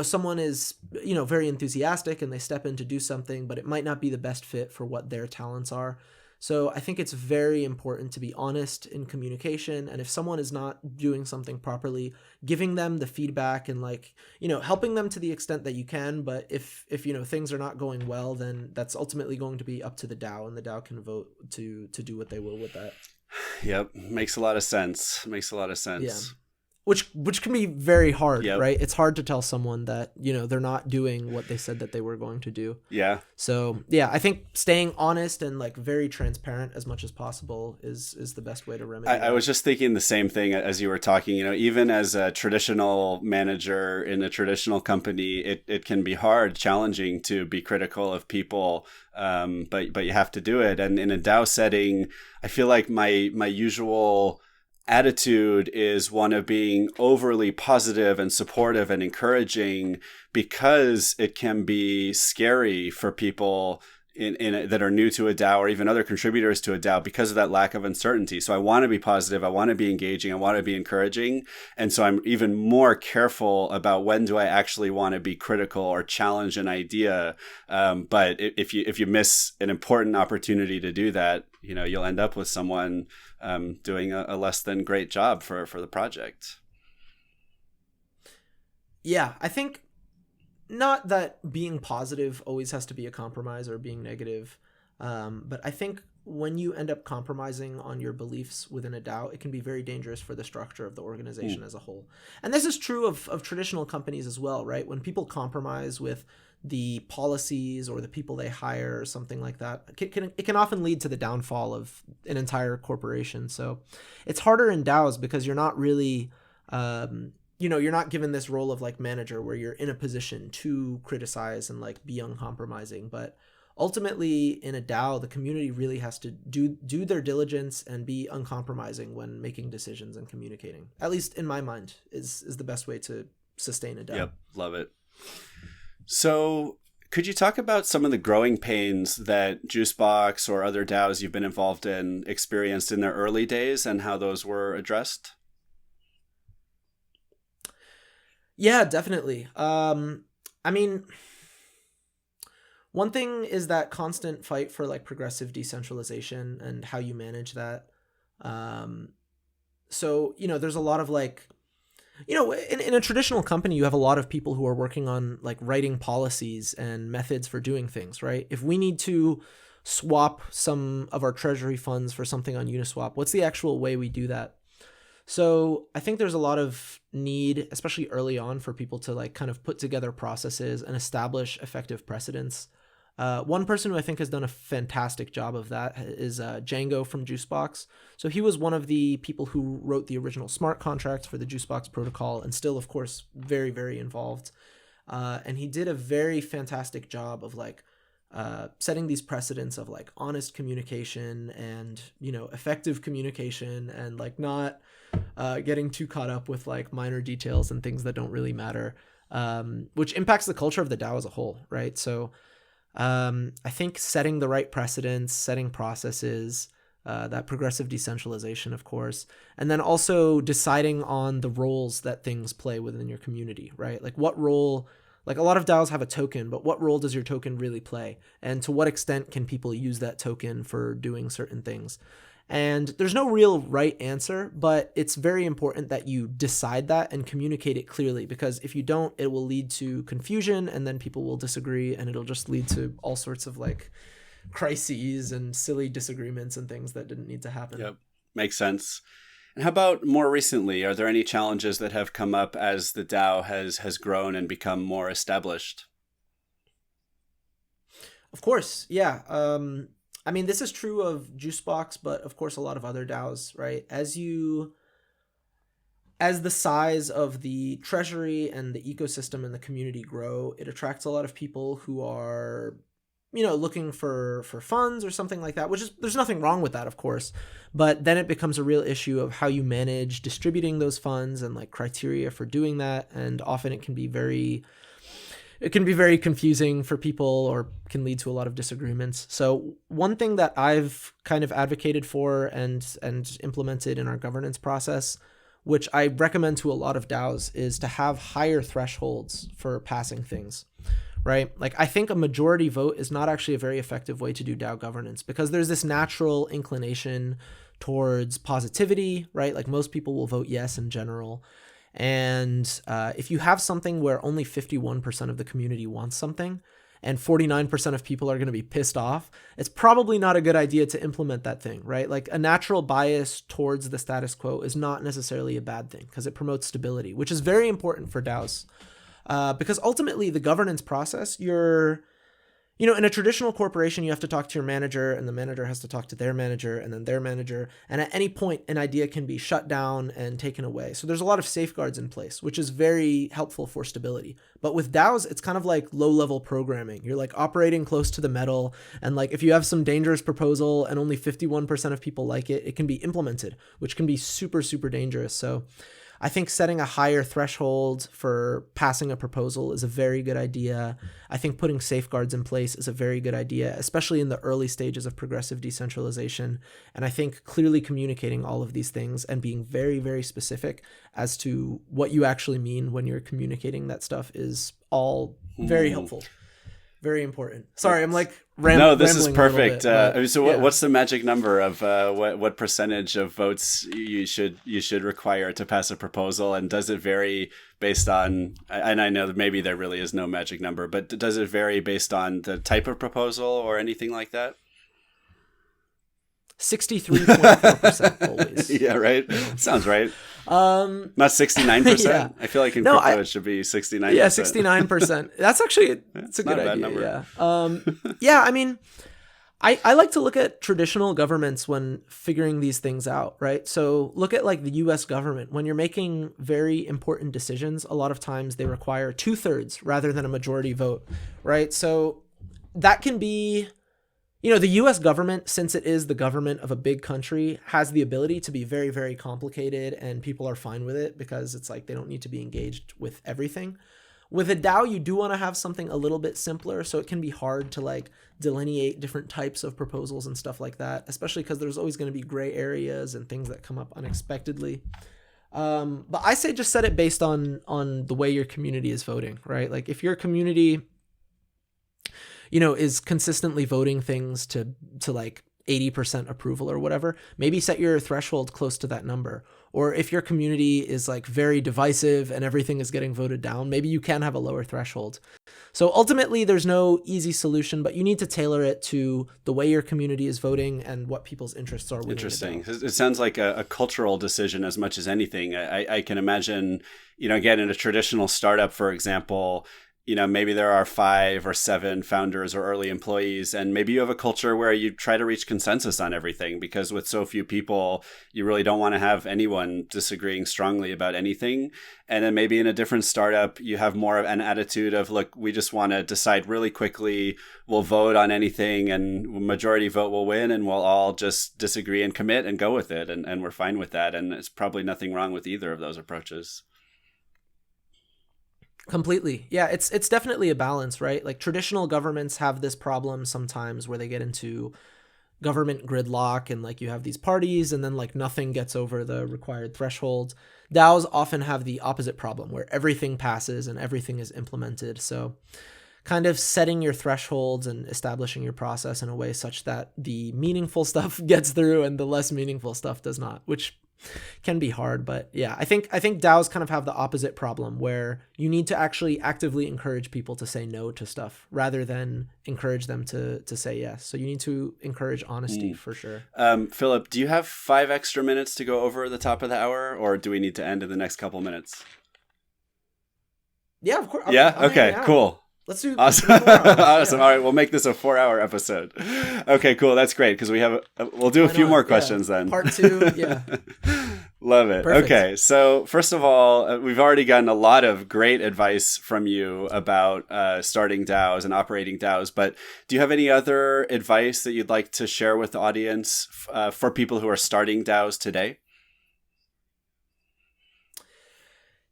someone is, very enthusiastic and they step in to do something, but it might not be the best fit for what their talents are. So I think it's very important to be honest in communication. And if someone is not doing something properly, giving them the feedback and helping them to the extent that you can. But if things are not going well, then that's ultimately going to be up to the DAO, and the DAO can vote to do what they will with that. Yep. Makes a lot of sense. Yeah. Which can be very hard, yep. Right? It's hard to tell someone that, they're not doing what they said that they were going to do. Yeah. So, yeah, I think staying honest and very transparent as much as possible is the best way to remedy it. I was just thinking the same thing as you were talking, even as a traditional manager in a traditional company, it can be challenging to be critical of people, but you have to do it. And in a DAO setting, I feel like my usual attitude is one of being overly positive and supportive and encouraging, because it can be scary for people that are new to a DAO or even other contributors to a DAO because of that lack of uncertainty. So I want to be positive. I want to be engaging. I want to be encouraging. And so I'm even more careful about when do I actually want to be critical or challenge an idea. But if you miss an important opportunity to do that, you'll end up with someone doing a less than great job for the project. Yeah, I think not that being positive always has to be a compromise or being negative, but I think when you end up compromising on your beliefs within a DAO, it can be very dangerous for the structure of the organization as a whole. And this is true of traditional companies as well, right? When people compromise with the policies or the people they hire or something like that, it can often lead to the downfall of an entire corporation. So it's harder in DAOs because you're not really you're not given this role of manager where you're in a position to criticize and be uncompromising. But ultimately in a DAO, the community really has to do their diligence and be uncompromising when making decisions and communicating. At least in my mind is the best way to sustain a DAO. Yep. Love it. So could you talk about some of the growing pains that Juicebox or other DAOs you've been involved in experienced in their early days and how those were addressed? Yeah, definitely. I mean, one thing is that constant fight for like progressive decentralization and how you manage that. So, there's a lot of like, in a traditional company, you have a lot of people who are working on like writing policies and methods for doing things, right? If we need to swap some of our treasury funds for something on Uniswap, what's the actual way we do that? So I think there's a lot of need, especially early on, for people to like kind of put together processes and establish effective precedents. One person who I think has done a fantastic job of that is Django from Juicebox. So he was one of the people who wrote the original smart contracts for the Juicebox protocol and still, of course, very, very involved. And he did a very fantastic job of like setting these precedents of like honest communication and, effective communication and like not getting too caught up with like minor details and things that don't really matter, which impacts the culture of the DAO as a whole, right? So I think setting the right precedents, setting processes, that progressive decentralization, of course, and then also deciding on the roles that things play within your community, right? Like what role, like a lot of DAOs have a token, but what role does your token really play? And to what extent can people use that token for doing certain things? And there's no real right answer, but it's very important that you decide that and communicate it clearly, because if you don't, it will lead to confusion and then people will disagree and it'll just lead to all sorts of like crises and silly disagreements and things that didn't need to happen. Yep. Makes sense. And how about more recently? Are there any challenges that have come up as the DAO has grown and become more established? Of course. Yeah. I mean, this is true of Juicebox, but of course a lot of other DAOs, right? As the size of the treasury and the ecosystem and the community grow, it attracts a lot of people who are, looking for funds or something like that, which is, there's nothing wrong with that, of course. But then it becomes a real issue of how you manage distributing those funds and like criteria for doing that. And often it can be very confusing for people or can lead to a lot of disagreements. So one thing that I've kind of advocated for and implemented in our governance process, which I recommend to a lot of DAOs, is to have higher thresholds for passing things, right? Like I think a majority vote is not actually a very effective way to do DAO governance, because there's this natural inclination towards positivity, right? Like most people will vote yes in general. And if you have something where only 51% of the community wants something and 49% of people are going to be pissed off, it's probably not a good idea to implement that thing, right? Like a natural bias towards the status quo is not necessarily a bad thing because it promotes stability, which is very important for DAOs. Because ultimately the governance process, in a traditional corporation, you have to talk to your manager and the manager has to talk to their manager and then their manager. And at any point, an idea can be shut down and taken away. So there's a lot of safeguards in place, which is very helpful for stability. But with DAOs, it's kind of like low-level programming. You're like operating close to the metal. And like if you have some dangerous proposal and only 51% of people like it, it can be implemented, which can be super, super dangerous. So I think setting a higher threshold for passing a proposal is a very good idea. I think putting safeguards in place is a very good idea, especially in the early stages of progressive decentralization. And I think clearly communicating all of these things and being very, very specific as to what you actually mean when you're communicating that stuff is all very helpful. Very important. Sorry, I'm like No, this is perfect. Bit, what's the magic number of what percentage of votes you should require to pass a proposal, and does it vary based on? And I know that maybe there really is no magic number, but does it vary based on the type of proposal or anything like that? 63.4% always. Yeah, right. Sounds right. Not 69%. Yeah. I feel like in crypto it should be 69%. Yeah, 69%. That's actually it's a good idea. Number. Yeah. Yeah. I mean, I like to look at traditional governments when figuring these things out, right? So look at like the U.S. government. When you're making very important decisions, a lot of times they require 2/3 rather than a majority vote, right? So that can be. The U.S. government, since it is the government of a big country, has the ability to be very, very complicated, and people are fine with it because it's like they don't need to be engaged with everything. With a DAO, you do want to have something a little bit simpler, so it can be hard to like delineate different types of proposals and stuff like that, especially because there's always going to be gray areas and things that come up unexpectedly. But I say just set it based on the way your community is voting, right? Like if your community, is consistently voting things to like 80% approval or whatever, maybe set your threshold close to that number. Or if your community is like very divisive and everything is getting voted down, maybe you can have a lower threshold. So ultimately there's no easy solution, but you need to tailor it to the way your community is voting and what people's interests are. Interesting. It sounds like a cultural decision as much as anything. I can imagine, again, in a traditional startup, for example, maybe there are 5 or 7 founders or early employees, and maybe you have a culture where you try to reach consensus on everything, because with so few people, you really don't want to have anyone disagreeing strongly about anything. And then maybe in a different startup, you have more of an attitude of, look, we just want to decide really quickly. We'll vote on anything and majority vote will win, and we'll all just disagree and commit and go with it. And we're fine with that. And it's probably nothing wrong with either of those approaches. Completely. Yeah, it's definitely a balance, right? Like traditional governments have this problem sometimes where they get into government gridlock and like you have these parties and then like nothing gets over the required threshold. DAOs often have the opposite problem where everything passes and everything is implemented. So kind of setting your thresholds and establishing your process in a way such that the meaningful stuff gets through and the less meaningful stuff does not, which can be hard. But yeah, I think DAOs kind of have the opposite problem where you need to actually actively encourage people to say no to stuff rather than encourage them to say yes. So you need to encourage honesty for sure. Filip, do you have 5 extra minutes to go over the top of the hour, or do we need to end in the next couple minutes? Yeah, of course. Okay, cool. Let's do awesome. Awesome. Yeah. All right, we'll make this a 4-hour episode. Okay, cool. That's great because we'll do a few more questions then. Part 2, yeah. Love it. Perfect. Okay, so first of all, we've already gotten a lot of great advice from you about starting DAOs and operating DAOs, but do you have any other advice that you'd like to share with the audience for people who are starting DAOs today?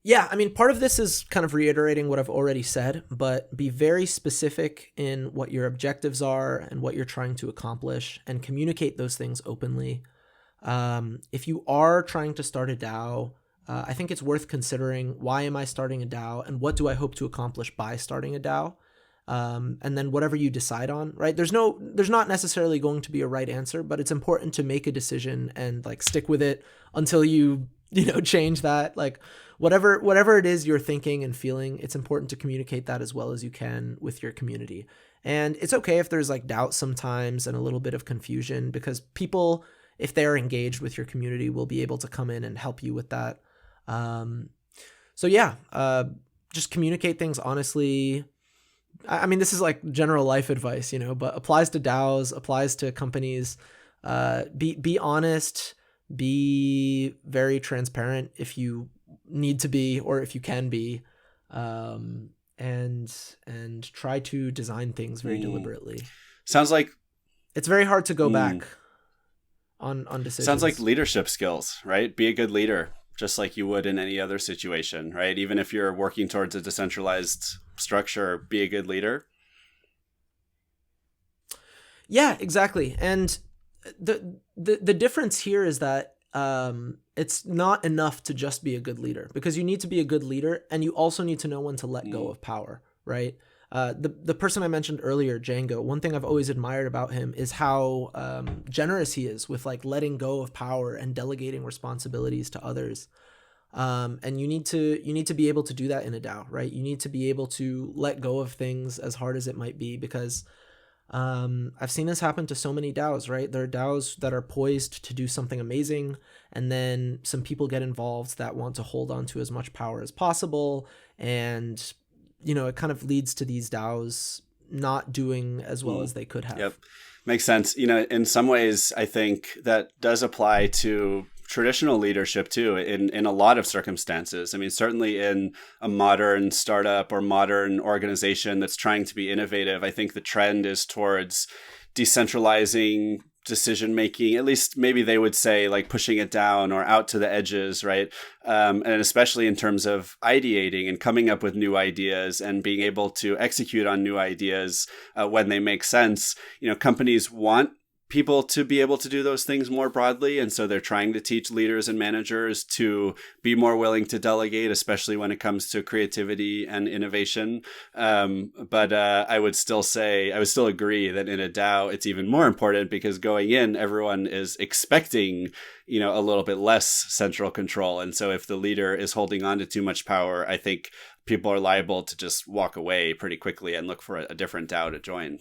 Yeah, I mean, part of this is kind of reiterating what I've already said, but be very specific in what your objectives are and what you're trying to accomplish and communicate those things openly. If you are trying to start a DAO, I think it's worth considering, why am I starting a DAO and what do I hope to accomplish by starting a DAO? And then whatever you decide on, right? There's not necessarily going to be a right answer, but it's important to make a decision and like stick with it until you change that. Like whatever it is you're thinking and feeling, it's important to communicate that as well as you can with your community. And it's okay if there's like doubt sometimes and a little bit of confusion, because people, if they're engaged with your community, will be able to come in and help you with that. So yeah, just communicate things honestly. I mean, this is like general life advice, but applies to DAOs, applies to companies. Be honest, be very transparent if you need to be, or if you can be, and try to design things very deliberately. Sounds like it's very hard to go back on decisions. Sounds like leadership skills, right? Be a good leader, just like you would in any other situation, right? Even if you're working towards a decentralized structure, be a good leader. Yeah, exactly. And the difference here is that it's not enough to just be a good leader, because you need to be a good leader and you also need to know when to let go of power, right? The person I mentioned earlier, Django, one thing I've always admired about him is how generous he is with like letting go of power and delegating responsibilities to others. And you need to be able to do that in a DAO, right? You need to be able to let go of things as hard as it might be, because I've seen this happen to so many DAOs, right? There are DAOs that are poised to do something amazing, and then some people get involved that want to hold on to as much power as possible, and it kind of leads to these DAOs not doing as well as they could have. Yep. Makes sense. In some ways, I think that does apply to traditional leadership too, in a lot of circumstances. I mean, certainly in a modern startup or modern organization that's trying to be innovative, I think the trend is towards decentralizing decision making. At least maybe they would say like pushing it down or out to the edges, right? And especially in terms of ideating and coming up with new ideas and being able to execute on new ideas when they make sense. Companies want people to be able to do those things more broadly. And so they're trying to teach leaders and managers to be more willing to delegate, especially when it comes to creativity and innovation. But I would still agree that in a DAO, it's even more important because going in, everyone is expecting, a little bit less central control. And so if the leader is holding on to too much power, I think people are liable to just walk away pretty quickly and look for a different DAO to join.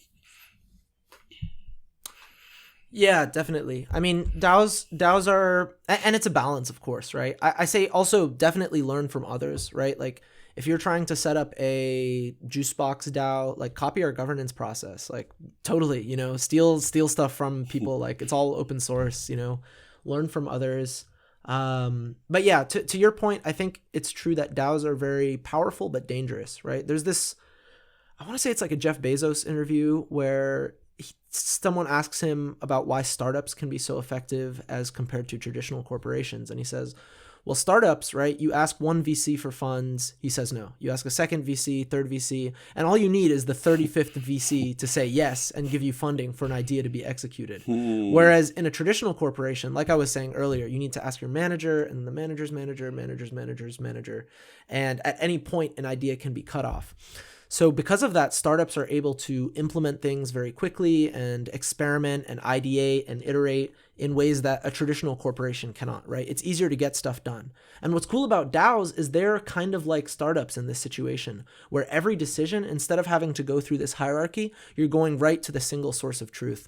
Yeah, definitely. I mean, DAOs are, and it's a balance, of course, right? I say also definitely learn from others, right? Like if you're trying to set up a Juicebox DAO, like copy our governance process, like totally, steal stuff from people. Like it's all open source, learn from others. But yeah, to your point, I think it's true that DAOs are very powerful but dangerous, right? There's this, I want to say it's like a Jeff Bezos interview where someone asks him about why startups can be so effective as compared to traditional corporations. And he says, well, startups, right? You ask one VC for funds. He says no. You ask a second VC, third VC, and all you need is the 35th VC to say yes and give you funding for an idea to be executed. Whereas in a traditional corporation, like I was saying earlier, you need to ask your manager and the manager's manager, manager's manager's manager. And at any point, an idea can be cut off. So because of that, startups are able to implement things very quickly and experiment and ideate and iterate in ways that a traditional corporation cannot, right? It's easier to get stuff done. And what's cool about DAOs is they're kind of like startups in this situation, where every decision, instead of having to go through this hierarchy, you're going right to the single source of truth.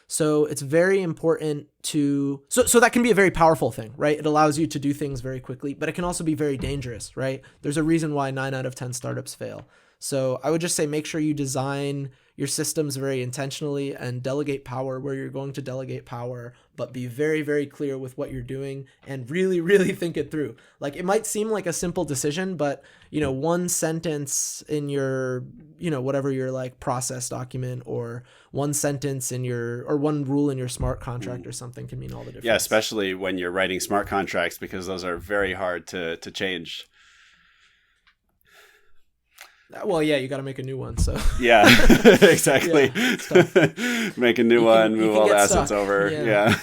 So it's very important to, so that can be a very powerful thing, right? It allows you to do things very quickly, but it can also be very dangerous, right? There's a reason why 9 out of 10 startups fail. So I would just say make sure you design your systems very intentionally and delegate power where you're going to delegate power, but be very, very clear with what you're doing and really, really think it through. Like it might seem like a simple decision, but one sentence in your, whatever your like process document or one sentence in or one rule in your smart contract or something can mean all the difference. Yeah, especially when you're writing smart contracts, because those are very hard to change. Well, yeah, you got to make a new one. So yeah, exactly. Yeah, make a new one, move all the assets over. Yeah.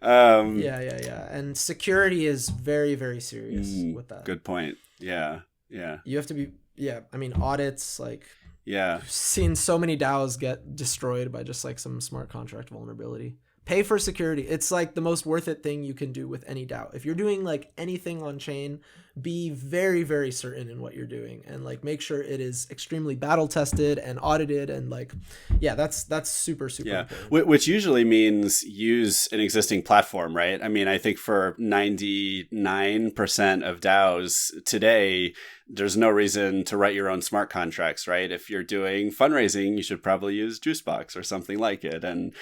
Yeah. And security is very, very serious with that. Good point. Yeah. You have to be. Yeah, I mean audits like. Yeah. I've seen so many DAOs get destroyed by just like some smart contract vulnerability. Pay for security. It's like the most worth it thing you can do with any DAO. If you're doing like anything on chain, be very, very certain in what you're doing and like make sure it is extremely battle tested and audited and like, yeah, that's super, super important. Which usually means use an existing platform, right? I mean, I think for 99% of DAOs today, there's no reason to write your own smart contracts, right? If you're doing fundraising, you should probably use Juicebox or something like it. And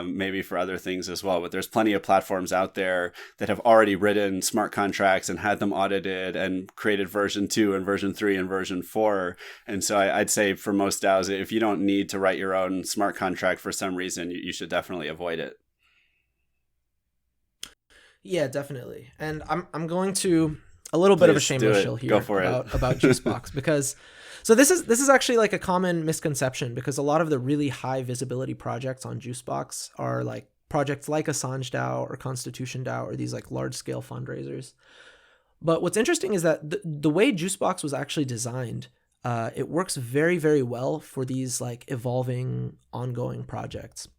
maybe for other things as well. But there's plenty of platforms out there that have already written smart contracts and had them audited and created version 2 and version 3 and version 4. And so I'd say for most DAOs, if you don't need to write your own smart contract for some reason, you should definitely avoid it. Yeah, definitely. And I'm going to a little bit of a shameless shill here about Juicebox because so this is actually like a common misconception because a lot of the really high visibility projects on Juicebox are like projects like Assange DAO or Constitution DAO or these like large scale fundraisers. But what's interesting is that the way Juicebox was actually designed, it works very, very well for these like evolving ongoing projects.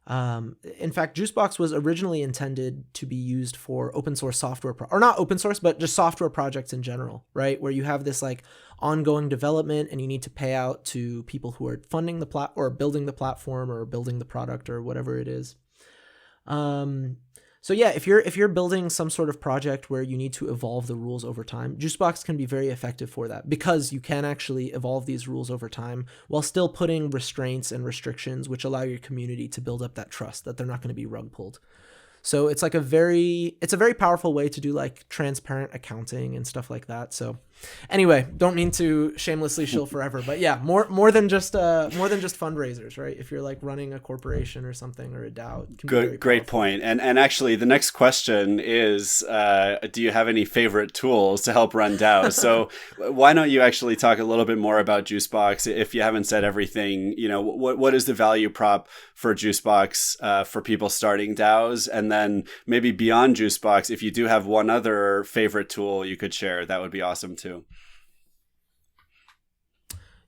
In fact, Juicebox was originally intended to be used for open source software, or not open source, but just software projects in general, right? Where you have this like ongoing development and you need to pay out to people who are funding the or building the platform or building the product or whatever it is. So yeah, if you're building some sort of project where you need to evolve the rules over time, Juicebox can be very effective for that because you can actually evolve these rules over time while still putting restraints and restrictions which allow your community to build up that trust that they're not going to be rug pulled. So it's like it's a very powerful way to do like transparent accounting and stuff like that. So Anyway, don't mean to shamelessly shill forever, but yeah, more than just fundraisers, right? If you're like running a corporation or something or a DAO, it can be very Great powerful. point. And actually, the next question is, do you have any favorite tools to help run DAOs? So why don't you actually talk a little bit more about Juicebox? If you haven't said everything, what is the value prop for Juicebox for people starting DAOs? And then maybe beyond Juicebox, if you do have one other favorite tool you could share, that would be awesome too.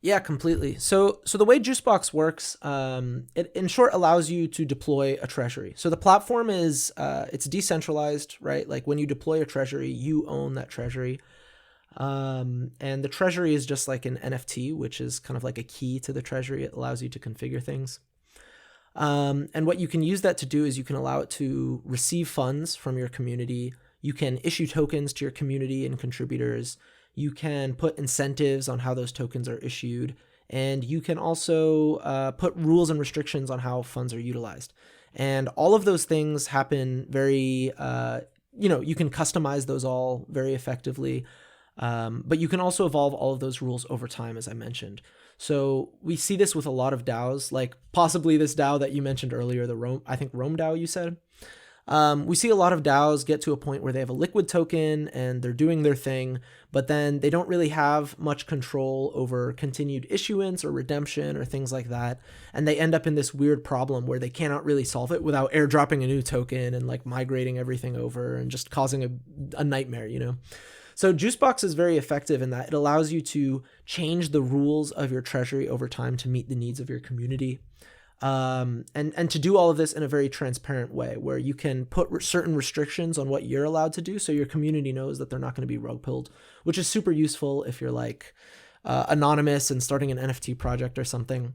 Yeah, completely. So the way Juicebox works, it in short allows you to deploy a treasury. So the platform is it's decentralized, right? Like when you deploy a treasury, you own that treasury. And the treasury is just like an NFT, which is kind of like a key to the treasury. It allows you to configure things. And what you can use that to do is you can allow it to receive funds from your community. You can issue tokens to your community and contributors. You can put incentives on how those tokens are issued. And you can also put rules and restrictions on how funds are utilized. And all of those things happen very, you can customize those all very effectively. But you can also evolve all of those rules over time, as I mentioned. So we see this with a lot of DAOs, like possibly this DAO that you mentioned earlier, the Rome DAO you said. We see a lot of DAOs get to a point where they have a liquid token and they're doing their thing, but then they don't really have much control over continued issuance or redemption or things like that. And they end up in this weird problem where they cannot really solve it without airdropping a new token and like migrating everything over and just causing a nightmare, So Juicebox is very effective in that it allows you to change the rules of your treasury over time to meet the needs of your community. And to do all of this in a very transparent way where you can put certain restrictions on what you're allowed to do so your community knows that they're not going to be rug pulled, which is super useful if you're like anonymous and starting an NFT project or something.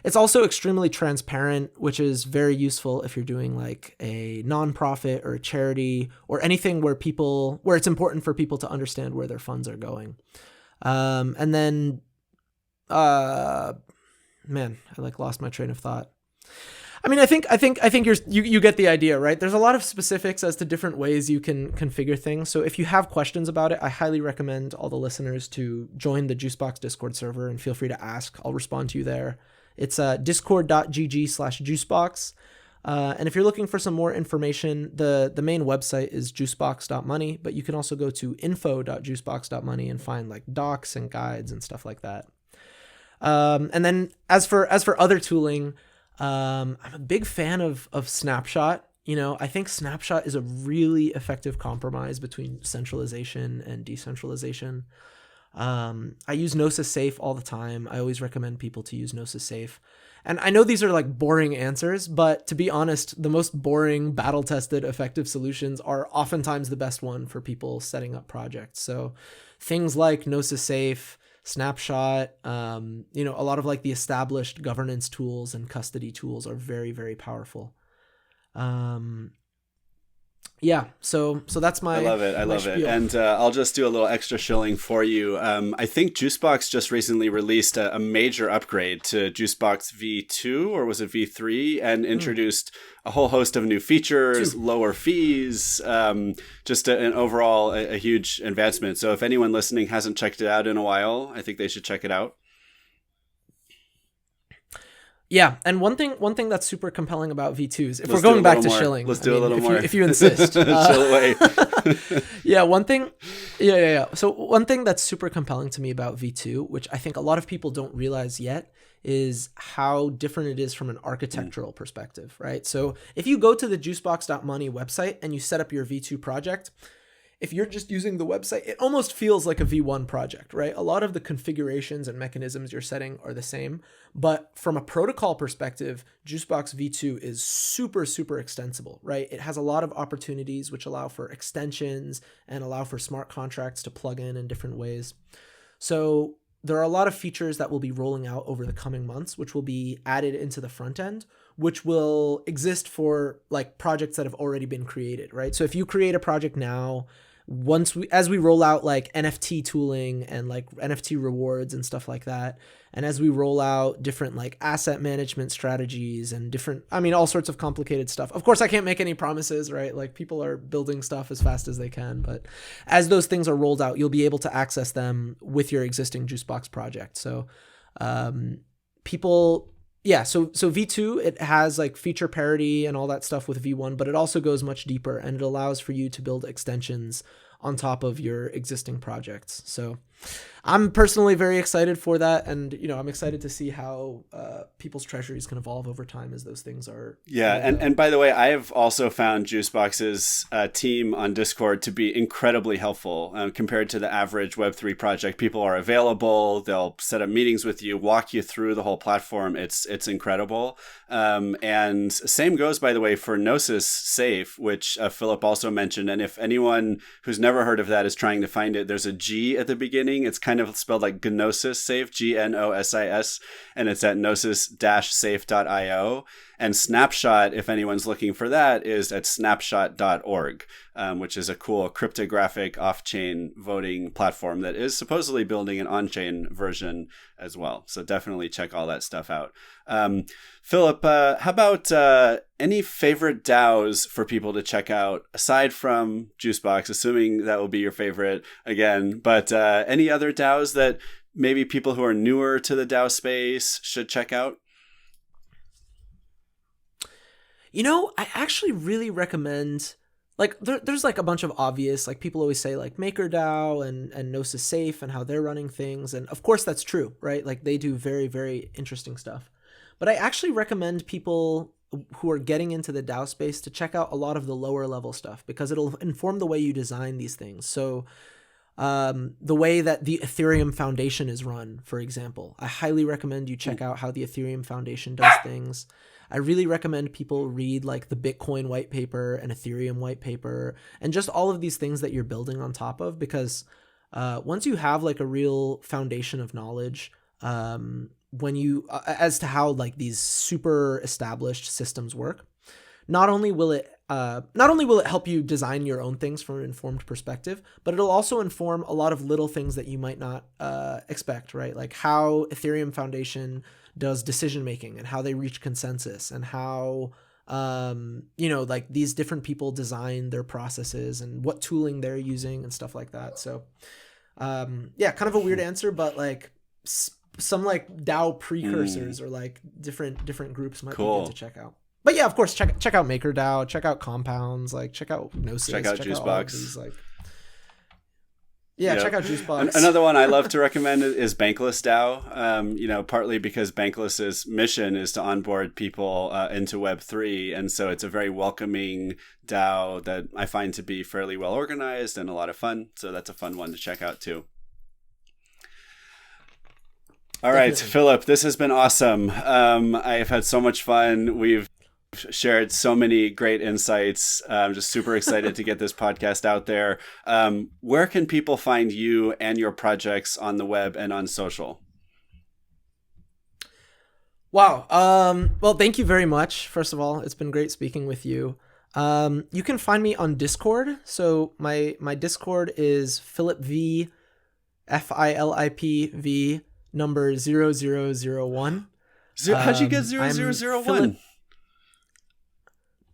It's also extremely transparent, which is very useful if you're doing like a nonprofit or a charity or anything where it's important for people to understand where their funds are going. And then, man, I like lost my train of thought. I mean, I think you get the idea, right? There's a lot of specifics as to different ways you can configure things. So if you have questions about it, I highly recommend all the listeners to join the Juicebox Discord server and feel free to ask. I'll respond to you there. It's discord.gg/juicebox. And if you're looking for some more information, the main website is juicebox.money, but you can also go to info.juicebox.money and find like docs and guides and stuff like that. And then as for other tooling, I'm a big fan of Snapshot. I think Snapshot is a really effective compromise between centralization and decentralization. I use Gnosis Safe all the time. I always recommend people to use Gnosis Safe. And I know these are like boring answers, but to be honest, the most boring, battle-tested, effective solutions are oftentimes the best one for people setting up projects. So things like Gnosis Safe, Snapshot, a lot of like the established governance tools and custody tools are very, very powerful. Yeah, so that's my. I love it. And I'll just do a little extra shilling for you. I think Juicebox just recently released a major upgrade to Juicebox V2, or was it V3, and introduced a whole host of new features, lower fees, just an overall a huge advancement. So if anyone listening hasn't checked it out in a while, I think they should check it out. Yeah, and one thing that's super compelling about V2s, if we're going back to shilling, let's do a little more. If you insist. Chill away. Yeah, one thing. Yeah. So one thing that's super compelling to me about V2, which I think a lot of people don't realize yet, is how different it is from an architectural perspective, right? So if you go to the juicebox.money website and you set up your V2 project, if you're just using the website, it almost feels like a V1 project, right? A lot of the configurations and mechanisms you're setting are the same, but from a protocol perspective, Juicebox V2 is super, super extensible, right? It has a lot of opportunities which allow for extensions and allow for smart contracts to plug in different ways. So there are a lot of features that will be rolling out over the coming months, which will be added into the front end, which will exist for like projects that have already been created, right? So if you create a project now, as we roll out like NFT tooling and like NFT rewards and stuff like that, and as we roll out different like asset management strategies and different, I mean, all sorts of complicated stuff. Of course, I can't make any promises, right? Like people are building stuff as fast as they can, but as those things are rolled out, you'll be able to access them with your existing Juicebox project. So so V2, it has like feature parity and all that stuff with V1, but it also goes much deeper, and it allows for you to build extensions on top of your existing projects. So I'm personally very excited for that. And, I'm excited to see how people's treasuries can evolve over time as those things are. Yeah. And by the way, I have also found Juicebox's team on Discord to be incredibly helpful compared to the average Web3 project. People are available. They'll set up meetings with you, walk you through the whole platform. It's incredible. And same goes, by the way, for Gnosis Safe, which Filip also mentioned. And if anyone who's never heard of that is trying to find it, there's a G at the beginning. It's kind of spelled like Gnosis Safe, Gnosis, and it's at gnosis-safe.io. And Snapshot, if anyone's looking for that, is at snapshot.org, which is a cool cryptographic off-chain voting platform that is supposedly building an on-chain version as well. So definitely check all that stuff out. Filip, how about any favorite DAOs for people to check out aside from Juicebox, assuming that will be your favorite again, but any other DAOs that maybe people who are newer to the DAO space should check out? I actually really recommend, like, there's like a bunch of obvious, like people always say like MakerDAO and Gnosis Safe and how they're running things. And of course that's true, right? Like they do very, very interesting stuff. But I actually recommend people who are getting into the DAO space to check out a lot of the lower level stuff, because it'll inform the way you design these things. So the way that the Ethereum Foundation is run, for example, I highly recommend you check out how the Ethereum Foundation does things. I really recommend people read like the Bitcoin white paper and Ethereum white paper and just all of these things that you're building on top of, because once you have like a real foundation of knowledge, when you as to how like these super established systems work, not only will it help you design your own things from an informed perspective, but it'll also inform a lot of little things that you might not expect, right? Like how Ethereum Foundation does decision making and how they reach consensus, and how like these different people design their processes and what tooling they're using and stuff like that. So kind of a weird answer, but like some like DAO precursors or like different groups might be good to check out. But yeah, of course, check out MakerDAO, check out Compounds, like check out Gnosis, check out Juicebox. Check out Juicebox. Another one I love to recommend is Bankless DAO. Partly because Bankless's mission is to onboard people into Web3, and so it's a very welcoming DAO that I find to be fairly well organized and a lot of fun. So that's a fun one to check out too. All right, Filip, this has been awesome. I have had so much fun. We've shared so many great insights. I'm just super excited to get this podcast out there. Where can people find you and your projects on the web and on social? Wow. Well, thank you very much. First of all, it's been great speaking with you. You can find me on Discord. So my Discord is Filip V, FILIP number 0001. How'd you get 0001?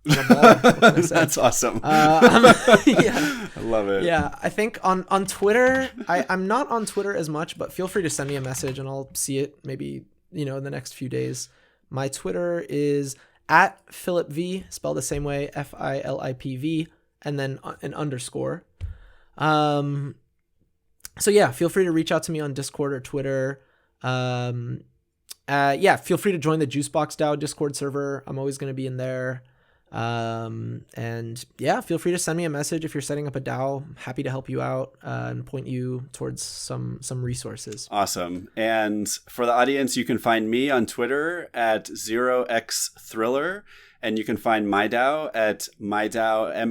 That's awesome. I love it. Yeah, I think on Twitter, I'm not on Twitter as much, but feel free to send me a message and I'll see it maybe in the next few days. My Twitter is at Filip V, spelled the same way, FILIPV, and then an underscore. So yeah, feel free to reach out to me on Discord or Twitter. Feel free to join the Juicebox DAO Discord server. I'm always going to be in there. Feel free to send me a message if you're setting up a DAO. I'm happy to help you out and point you towards some resources. Awesome. And for the audience, you can find me on Twitter at 0xthriller, and you can find my DAO at MIDAODS.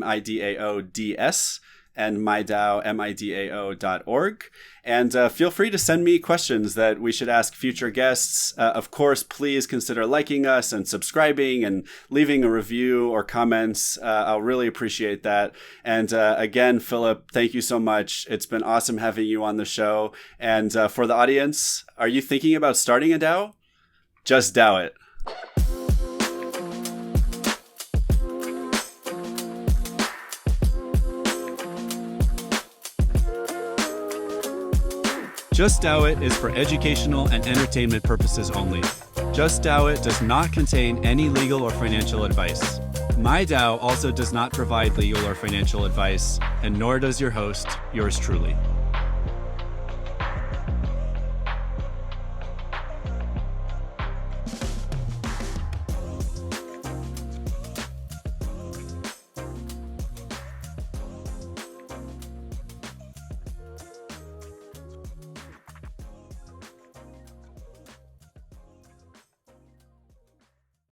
and MIDAO, MIDAO.org. And feel free to send me questions that we should ask future guests. Of course, please consider liking us and subscribing and leaving a review or comments. I'll really appreciate that. And again, Filip, thank you so much. It's been awesome having you on the show. And for the audience, are you thinking about starting a DAO? Just DAO it. Just DAO It is for educational and entertainment purposes only. Just DAO It does not contain any legal or financial advice. My DAO also does not provide legal or financial advice, and nor does your host, yours truly.